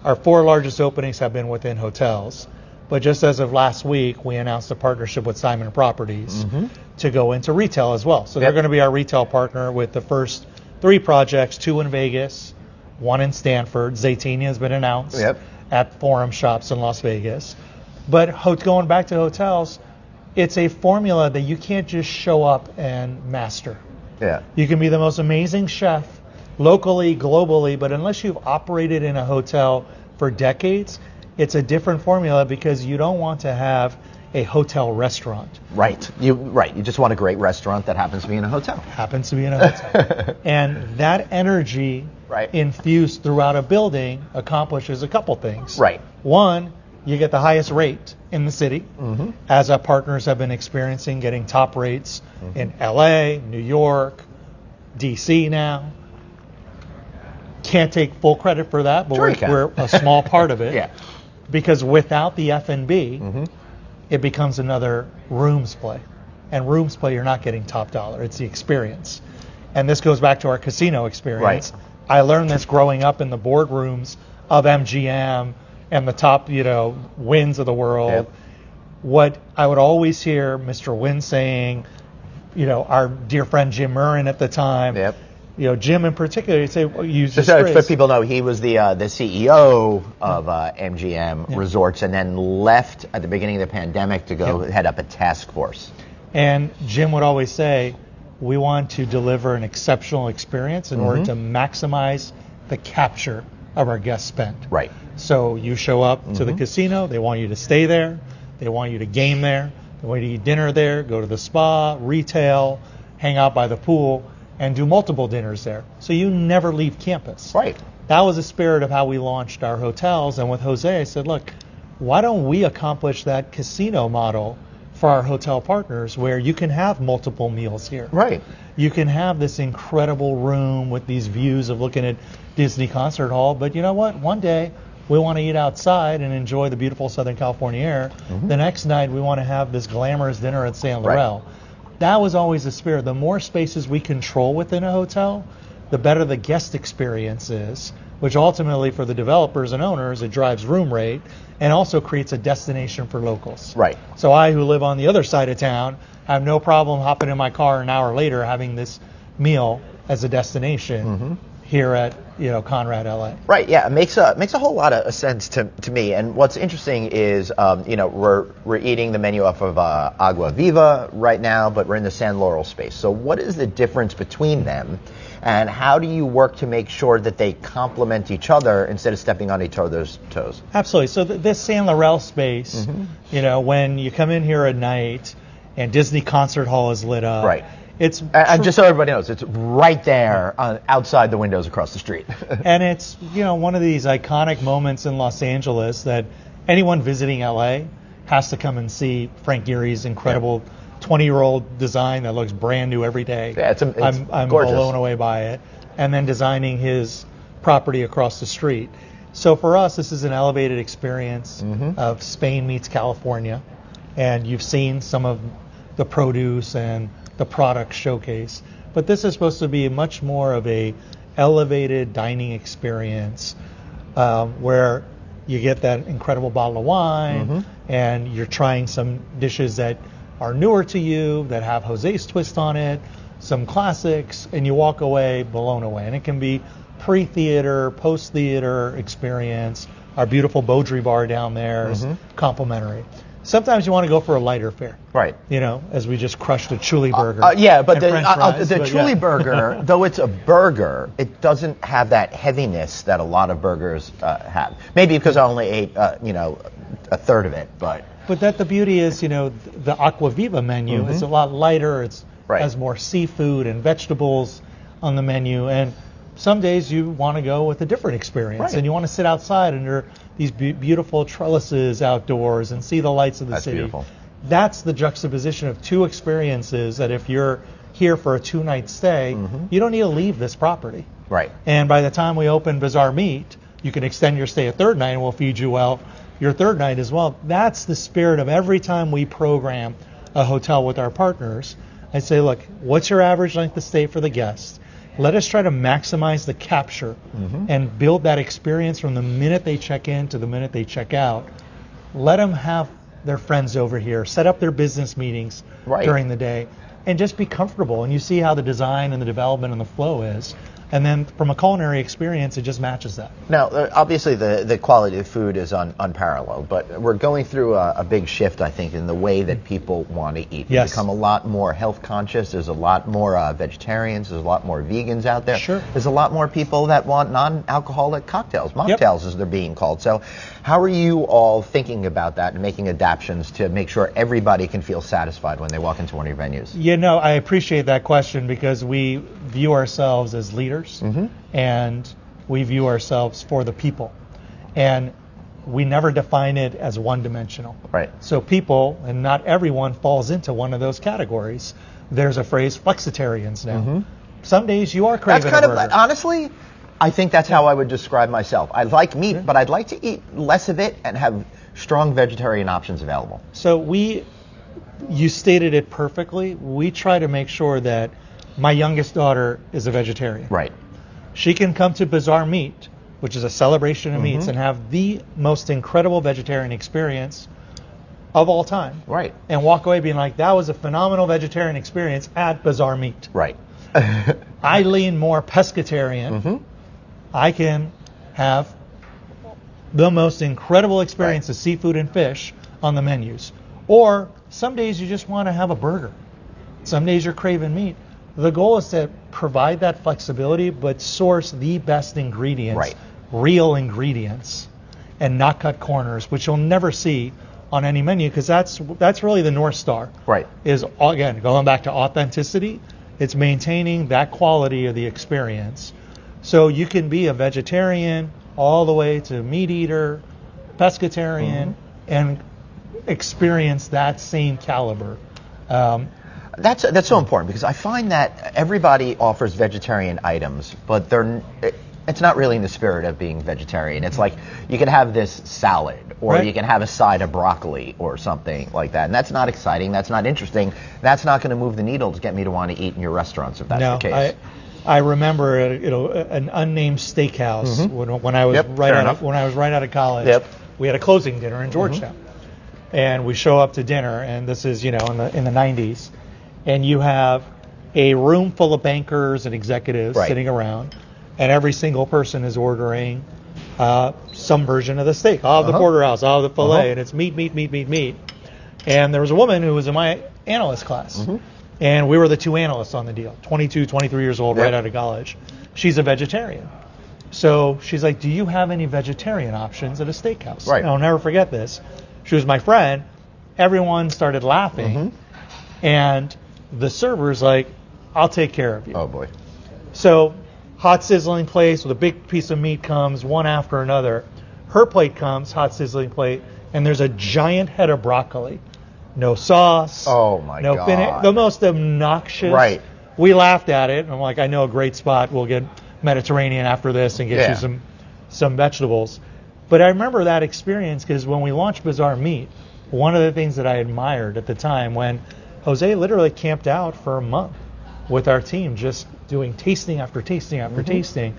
our 4 largest openings have been within hotels. But just as of last week, we announced a partnership with Simon Properties to go into retail as well. So they're going to be our retail partner with the first 3 projects, 2 in Vegas, 1 in Stanford. Zaytinya has been announced at Forum Shops in Las Vegas. But going back to hotels, it's a formula that you can't just show up and master. You can be the most amazing chef locally, globally, but unless you've operated in a hotel for decades, it's a different formula because you don't want to have a hotel restaurant. You just want a great restaurant that happens to be in a hotel. And that energy infused throughout a building accomplishes a couple things. One, you get the highest rate in the city, as our partners have been experiencing, getting top rates in LA, New York, DC now. Can't take full credit for that, but we're a small part of it. Because without the F&B, it becomes another rooms play. And rooms play, you're not getting top dollar. It's the experience. And this goes back to our casino experience. I learned this growing up in the boardrooms of MGM and the top, wins of the world. What I would always hear Mr. Wynn saying, our dear friend Jim Murrin at the time. Yep. Jim in particular, you'd say, use this So phrase. people know he was the CEO of MGM Resorts, and then left at the beginning of the pandemic to go head up a task force. And Jim would always say, we want to deliver an exceptional experience in order to maximize the capture of our guest spend. Right. So you show up to the casino, they want you to stay there, they want you to game there, they want you to eat dinner there, go to the spa, retail, hang out by the pool, and do multiple dinners there. So you never leave campus. Right. That was the spirit of how we launched our hotels. And with Jose, I said, look, why don't we accomplish that casino model for our hotel partners where you can have multiple meals here. Right. You can have this incredible room with these views of looking at Disney Concert Hall. But you know what? One day we want to eat outside and enjoy the beautiful Southern California air. The next night we want to have this glamorous dinner at San Laurel. Right. That was always the spirit. The more spaces we control within a hotel, the better the guest experience is, which ultimately for the developers and owners, it drives room rate and also creates a destination for locals. Right. So I, who live on the other side of town, have no problem hopping in my car an hour later having this meal as a destination here at Conrad LA. Right. Yeah. It makes a whole lot of sense to me. And what's interesting is we're eating the menu off of Agua Viva right now, but we're in the San Laurel space. So what is the difference between them, and how do you work to make sure that they complement each other instead of stepping on each other's toes? Absolutely. So this San Laurel space, when you come in here at night and Disney Concert Hall is lit up. Right. And just so everybody knows, it's right there outside the windows across the street. And it's one of these iconic moments in Los Angeles that anyone visiting LA has to come and see Frank Gehry's incredible 20-year-old design that looks brand new every day. Yeah, it's I'm gorgeous. Blown away by it. And then designing his property across the street. So for us, this is an elevated experience of Spain meets California. And you've seen some of the produce and the product showcase, but this is supposed to be much more of a elevated dining experience where you get that incredible bottle of wine and you're trying some dishes that are newer to you, that have Jose's twist on it, some classics, and you walk away blown away. And it can be pre-theater, post-theater experience. Our beautiful Beaudry bar down there is complimentary. Sometimes you want to go for a lighter fare. Right. As we just crushed a Chuli burger. But the Chuli burger, though it's a burger, it doesn't have that heaviness that a lot of burgers have. Maybe because I only ate, a third of it, but that the beauty is, the Aqua Viva menu is a lot lighter. It's has more seafood and vegetables on the menu, and some days you want to go with a different experience, and you want to sit outside under these beautiful trellises outdoors and see the lights of the city. Beautiful. That's the juxtaposition of two experiences that if you're here for a 2-night stay, you don't need to leave this property. Right. And by the time we open Bazaar Meat, you can extend your stay a third night and we'll feed you well your third night as well. That's the spirit of every time we program a hotel with our partners. I say, look, what's your average length of stay for the guest? Let us try to maximize the capture and build that experience from the minute they check in to the minute they check out. Let them have their friends over here, set up their business meetings during the day, and just be comfortable. And you see how the design and the development and the flow is. And then from a culinary experience, it just matches that. Now, obviously, the quality of food is unparalleled, but we're going through a big shift, I think, in the way that people want to eat. We've become a lot more health conscious. There's a lot more vegetarians. There's a lot more vegans out there. Sure. There's a lot more people that want non-alcoholic cocktails, mocktails as they're being called. So how are you all thinking about that and making adaptations to make sure everybody can feel satisfied when they walk into one of your venues? I appreciate that question because we view ourselves as leaders. And we view ourselves for the people, and we never define it as one-dimensional. Right. So people, and not everyone falls into one of those categories. There's a phrase, flexitarians now. Some days you are craving a burger. Honestly, I think that's how I would describe myself. I like meat, but I'd like to eat less of it and have strong vegetarian options available. So you stated it perfectly. We try to make sure that my youngest daughter is a vegetarian. Right. She can come to Bazaar Meat, which is a celebration of meats, and have the most incredible vegetarian experience. of all time. Right. And walk away being like, that was a phenomenal vegetarian experience at Bazaar Meat. Right. I lean more pescatarian. Mm-hmm. I can have the most incredible experience of seafood and fish on the menus. Or some days you just want to have a burger. Some days you're craving meat. The goal is to provide that flexibility, but source the best ingredients, real ingredients, and not cut corners, which you'll never see on any menu, because that's really the North Star. Right. Is, again, going back to authenticity, it's maintaining that quality of the experience. So you can be a vegetarian all the way to meat eater, pescatarian, and experience that same caliber. That's so important, because I find that everybody offers vegetarian items, but it's not really in the spirit of being vegetarian. It's like you can have this salad, or you can have a side of broccoli or something like that, and that's not exciting. That's not interesting. That's not going to move the needle to get me to want to eat in your restaurants, if that's the case. I remember an unnamed steakhouse when I was right out of college. Yep. We had a closing dinner in Georgetown, and we show up to dinner, and this is in the 90s, and you have a room full of bankers and executives sitting around, and every single person is ordering some version of the steak. I'll have the porterhouse, I'll have the filet, and it's meat. And there was a woman who was in my analyst class. And we were the two analysts on the deal, 22, 23 years old, right out of college. She's a vegetarian. So she's like, do you have any vegetarian options at a steakhouse? Right. And I'll never forget this. She was my friend. Everyone started laughing. And the server's like, I'll take care of you. Oh, boy. So hot sizzling plate with a big piece of meat comes, one after another. Her plate comes, hot sizzling plate, and there's a giant head of broccoli. No sauce. Oh, my God. The most obnoxious. Right. We laughed at it. And I'm like, I know a great spot. We'll get Mediterranean after this and get you some vegetables. But I remember that experience because when we launched Bazaar Meat, one of the things that I admired at the time, when Jose literally camped out for a month with our team, just doing tasting after tasting after tasting,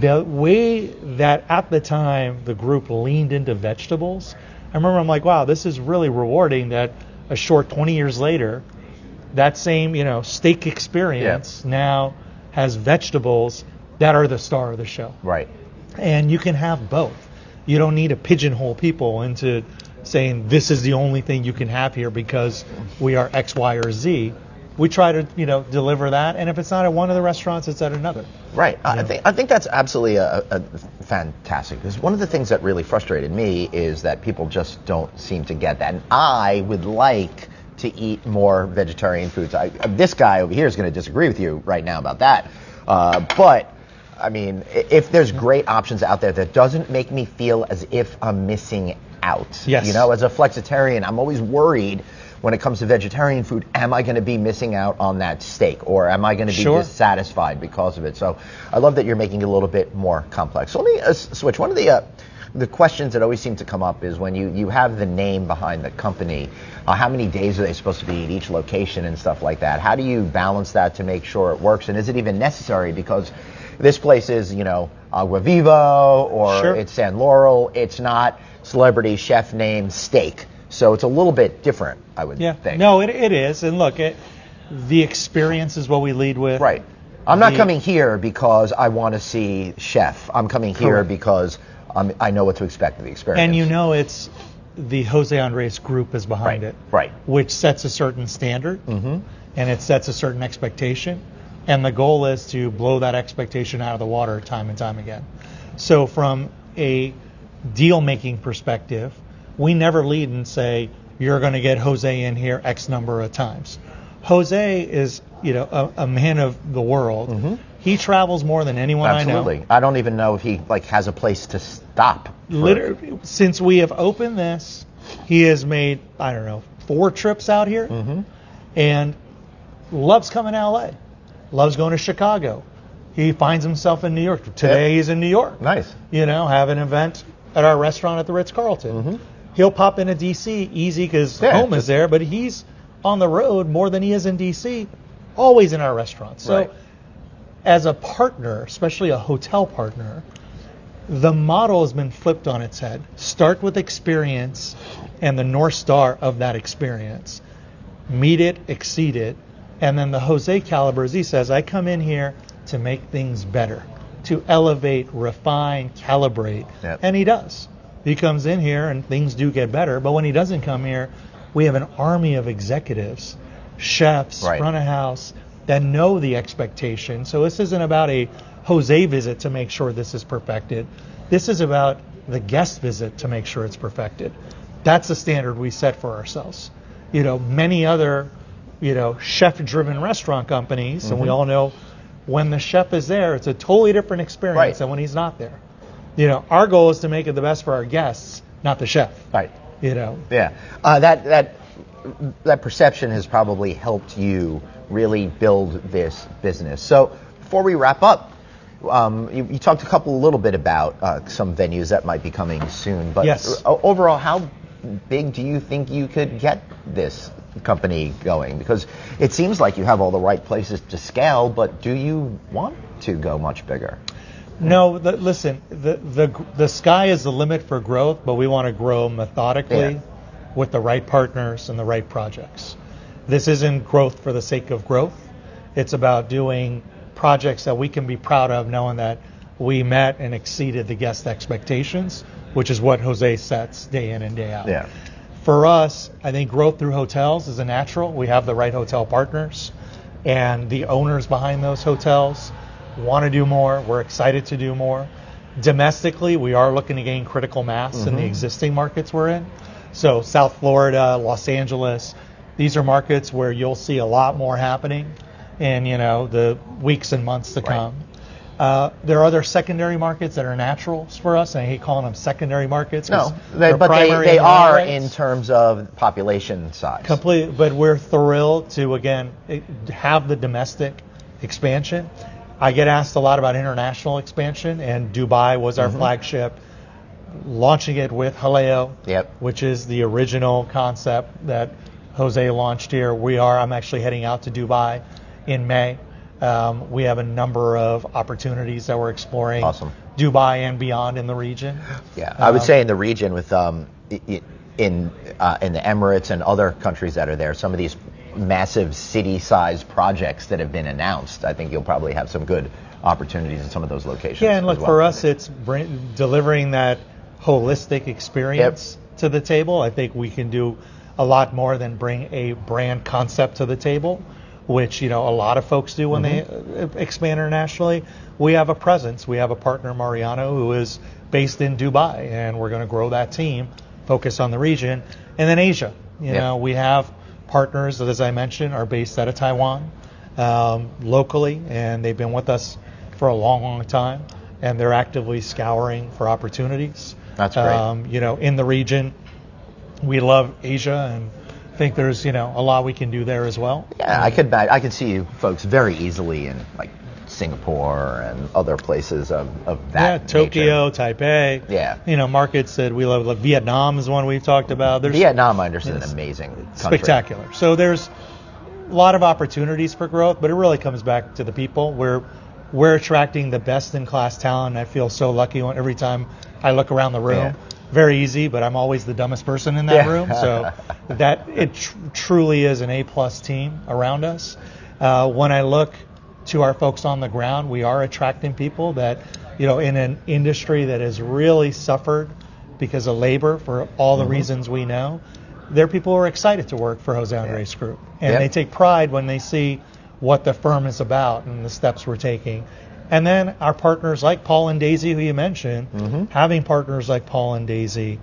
the way that at the time the group leaned into vegetables, I remember I'm like, wow, this is really rewarding that a short 20 years later, that same, steak experience now has vegetables that are the star of the show. Right. And you can have both. You don't need to pigeonhole people into saying this is the only thing you can have here because we are X, Y, or Z. We try to, deliver that, and if it's not at one of the restaurants, it's at another. Right. I think that's absolutely a fantastic. Because one of the things that really frustrated me is that people just don't seem to get that. And I would like to eat more vegetarian foods. This guy over here is going to disagree with you right now about that. But I mean, if there's great options out there, that doesn't make me feel as if I'm missing out. Yes. As a flexitarian, I'm always worried. When it comes to vegetarian food, am I going to be missing out on that steak, or am I going to be dissatisfied because of it? So I love that you're making it a little bit more complex. So let me switch. One of the questions that always seem to come up is when you have the name behind the company, how many days are they supposed to be at each location and stuff like that? How do you balance that to make sure it works? And is it even necessary? Because this place is, Agua Viva or it's San Laurel. It's not celebrity chef name steak. So it's a little bit different, I would think. No, it is. And look, the experience is what we lead with. Right. I'm not coming here because I want to see chef. I'm coming here because I know what to expect of the experience. And it's the Jose Andres group is behind it. Right. Which sets a certain standard. And it sets a certain expectation. And the goal is to blow that expectation out of the water time and time again. So from a deal-making perspective, we never lead and say, you're going to get Jose in here X number of times. Jose is, a man of the world. He travels more than anyone I know. Absolutely. I don't even know if he has a place to stop. Literally, since we have opened this, he has made, 4 trips out here, and loves coming to LA. Loves going to Chicago. He finds himself in New York. Today he's in New York. Nice. Have an event at our restaurant at the Ritz-Carlton. He'll pop into D.C. easy because home is there, but he's on the road more than he is in D.C., always in our restaurant. So as a partner, especially a hotel partner, The model has been flipped on its head. Start with experience and the North Star of that experience. Meet it, exceed it. And then the Jose caliber, as he says, I come in here to make things better, to elevate, refine, calibrate. Yep. And he does. He comes in here and things do get better. But when he doesn't come here, we have an army of executives, chefs, Right. front of house, that know the expectation. So this isn't about a Jose visit to make sure this is perfected. This is about the guest visit to make sure it's perfected. That's the standard we set for ourselves. Many other, chef-driven restaurant companies, and we all know when the chef is there, it's a totally different experience Right. than when he's not there. Our goal is to make it the best for our guests, not the chef. Right. Yeah. That perception has probably helped you really build this business. So before we wrap up, you talked a little bit about some venues that might be coming soon. But yes. Overall, how big do you think you could get this company going? Because it seems like you have all the right places to scale, but do you want to go much bigger? No, listen, the sky is the limit for growth, but we want to grow methodically with the right partners and the right projects. This isn't growth for the sake of growth. It's about doing projects that we can be proud of, knowing that we met and exceeded the guest expectations, which is what Jose sets day in and day out. Yeah. For us, I think growth through hotels is a natural. We have the right hotel partners, and the owners behind those hotels want to do more. We're excited to do more. Domestically, we are looking to gain critical mass in the existing markets we're in. So South Florida, Los Angeles, these are markets where you'll see a lot more happening in the weeks and months to come. There are other secondary markets that are naturals for us, and I hate calling them secondary markets. No, they're but primary they and are rights. in terms of population size. Complete, but we're thrilled to, again, have the domestic expansion. I get asked a lot about international expansion, and Dubai was our flagship. Launching it with Haleo, which is the original concept that Jose launched here. I'm actually heading out to Dubai in May. We have a number of opportunities that we're exploring. Awesome. Dubai and beyond in the region. Yeah, I would say in the region with in the Emirates and other countries that are there, some of these massive city-sized projects that have been announced, I think you'll probably have some good opportunities in some of those locations. Yeah, and look, as well. for us, it's delivering that holistic experience to the table. I think we can do a lot more than bring a brand concept to the table, which a lot of folks do when they expand internationally. We have a presence. We have a partner, Mariano, who is based in Dubai, and we're going to grow that team, focus on the region. And then Asia. We have partners that, as I mentioned, are based out of Taiwan locally, and they've been with us for a long, long time, and they're actively scouring for opportunities. That's great. In the region. We love Asia and think there's a lot we can do there as well. Yeah, I could see you folks very easily in like Singapore and other places of that. Yeah, Tokyo, Taipei. Yeah. Markets that we love. Like Vietnam is one we've talked about. Vietnam, I understand, is an amazing country. Spectacular. So there's a lot of opportunities for growth, but it really comes back to the people. We're attracting the best in class talent. I feel so lucky every time I look around the room. Yeah. Very easy, but I'm always the dumbest person in that room. So that it truly is an A+ team around us. When I look to our folks on the ground, we are attracting people that, in an industry that has really suffered because of labor for all the reasons we know. There are people who are excited to work for Jose Andres Group, and they take pride when they see what the firm is about and the steps we're taking. And then our partners like Paul and Daisy, who you mentioned, having partners like Paul and Daisy,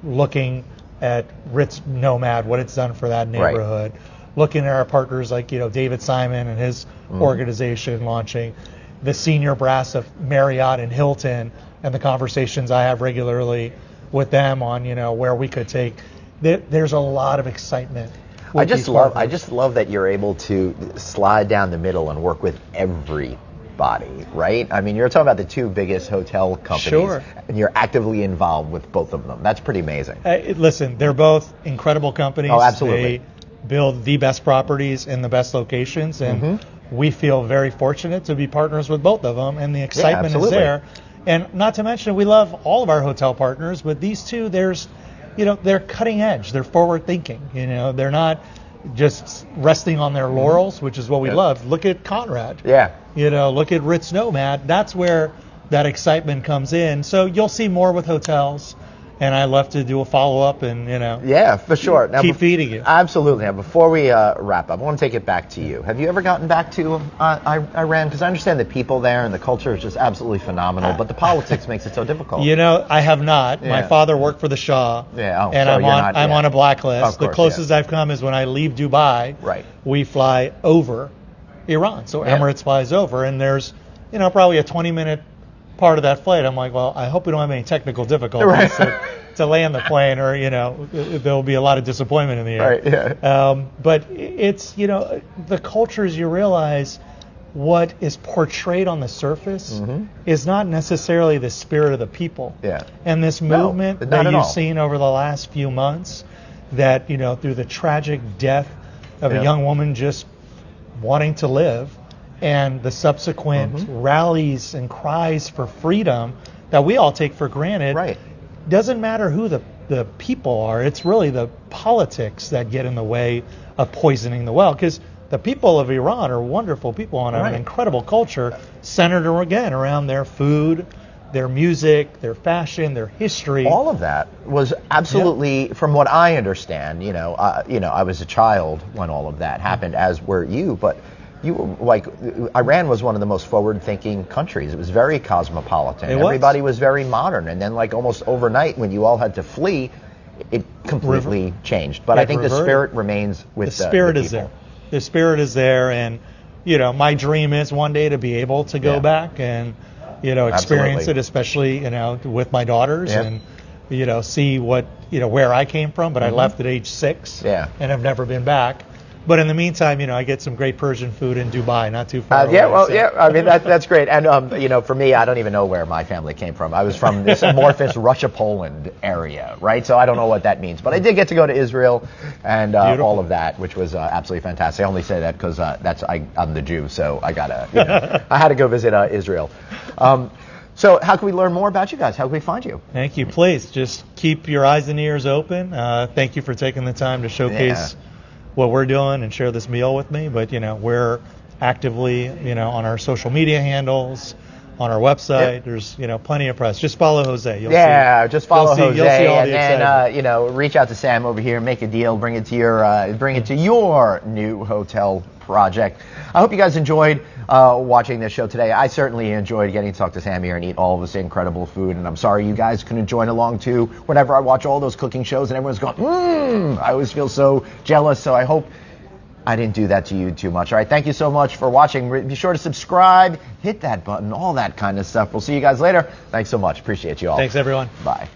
looking at Ritz Nomad, what it's done for that neighborhood, looking at our partners like, David Simon and his organization launching, the senior brass of Marriott and Hilton, and the conversations I have regularly with them on, where we could take. There's a lot of excitement. I just love that you're able to slide down the middle and work with everybody, right? I mean, you're talking about the two biggest hotel companies, and you're actively involved with both of them. That's pretty amazing. Listen, they're both incredible companies. Oh, absolutely. They build the best properties in the best locations, and we feel very fortunate to be partners with both of them, and the excitement is there. And not to mention, we love all of our hotel partners, but these two, they're cutting edge. They're forward thinking. They're not just resting on their laurels, which is what we love. Look at Conrad. Yeah. Look at Ritz Nomad. That's where that excitement comes in. So you'll see more with hotels. And I love to do a follow-up and, Yeah, for sure. Now, keep feeding you. Absolutely. Now, before we wrap up, I want to take it back to you. Have you ever gotten back to Iran? Because I understand the people there and the culture is just absolutely phenomenal, but the politics makes it so difficult. I have not. Yeah. My father worked for the Shah, and so I'm on a blacklist. Of course, the closest I've come is when I leave Dubai, right. we fly over Iran. So Emirates flies over, and there's, probably a 20-minute part of that flight. I'm like, well, I hope we don't have any technical difficulties to land the plane, or there'll be a lot of disappointment in the air. Right. Yeah. But it's the cultures, you realize what is portrayed on the surfaugh is not necessarily the spirit of the people. Yeah. And this movement that you've all. seen over the last few months, that through the tragic death of a young woman just wanting to live, and the subsequent rallies and cries for freedom that we all take for granted. Right. Doesn't matter who the people are. It's really the politics that get in the way of poisoning the well. Because the people of Iran are wonderful people and an incredible culture centered, again, around their food, their music, their fashion, their history. All of that was absolutely, from what I understand, I was a child when all of that happened, as were you, but Iran was one of the most forward-thinking countries. It was very cosmopolitan. Everybody was very modern. And then, almost overnight, when you all had to flee, it completely changed. But I think the spirit remains with the spirit the is there. The spirit is there, and my dream is one day to be able to go back and experience it, especially with my daughters and see what where I came from. But I left at age 6 and have never been back. But in the meantime, I get some great Persian food in Dubai, not too far away. I mean, that's great. And, for me, I don't even know where my family came from. I was from this amorphous Russia-Poland area, right? So I don't know what that means. But I did get to go to Israel and all of that, which was absolutely fantastic. I only say that because I'm the Jew, so I I had to go visit Israel. So how can we learn more about you guys? How can we find you? Thank you. Please, just keep your eyes and ears open. Thank you for taking the time to showcase what we're doing and share this meal with me. But we're actively on our social media handles, on our website. There's plenty of press. Just follow Jose. Just follow Jose, you'll see all and then reach out to Sam over here, make a deal, bring it to your new hotel project. I hope you guys enjoyed watching this show today. I certainly enjoyed getting to talk to Sam here and eat all of this incredible food, and I'm sorry you guys couldn't join along too. Whenever I watch all those cooking shows and everyone's going, I always feel so jealous, so I hope I didn't do that to you too much. All right, thank you so much for watching. Be sure to subscribe, hit that button, all that kind of stuff. We'll see you guys later. Thanks so much. Appreciate you all. Thanks, everyone. Bye.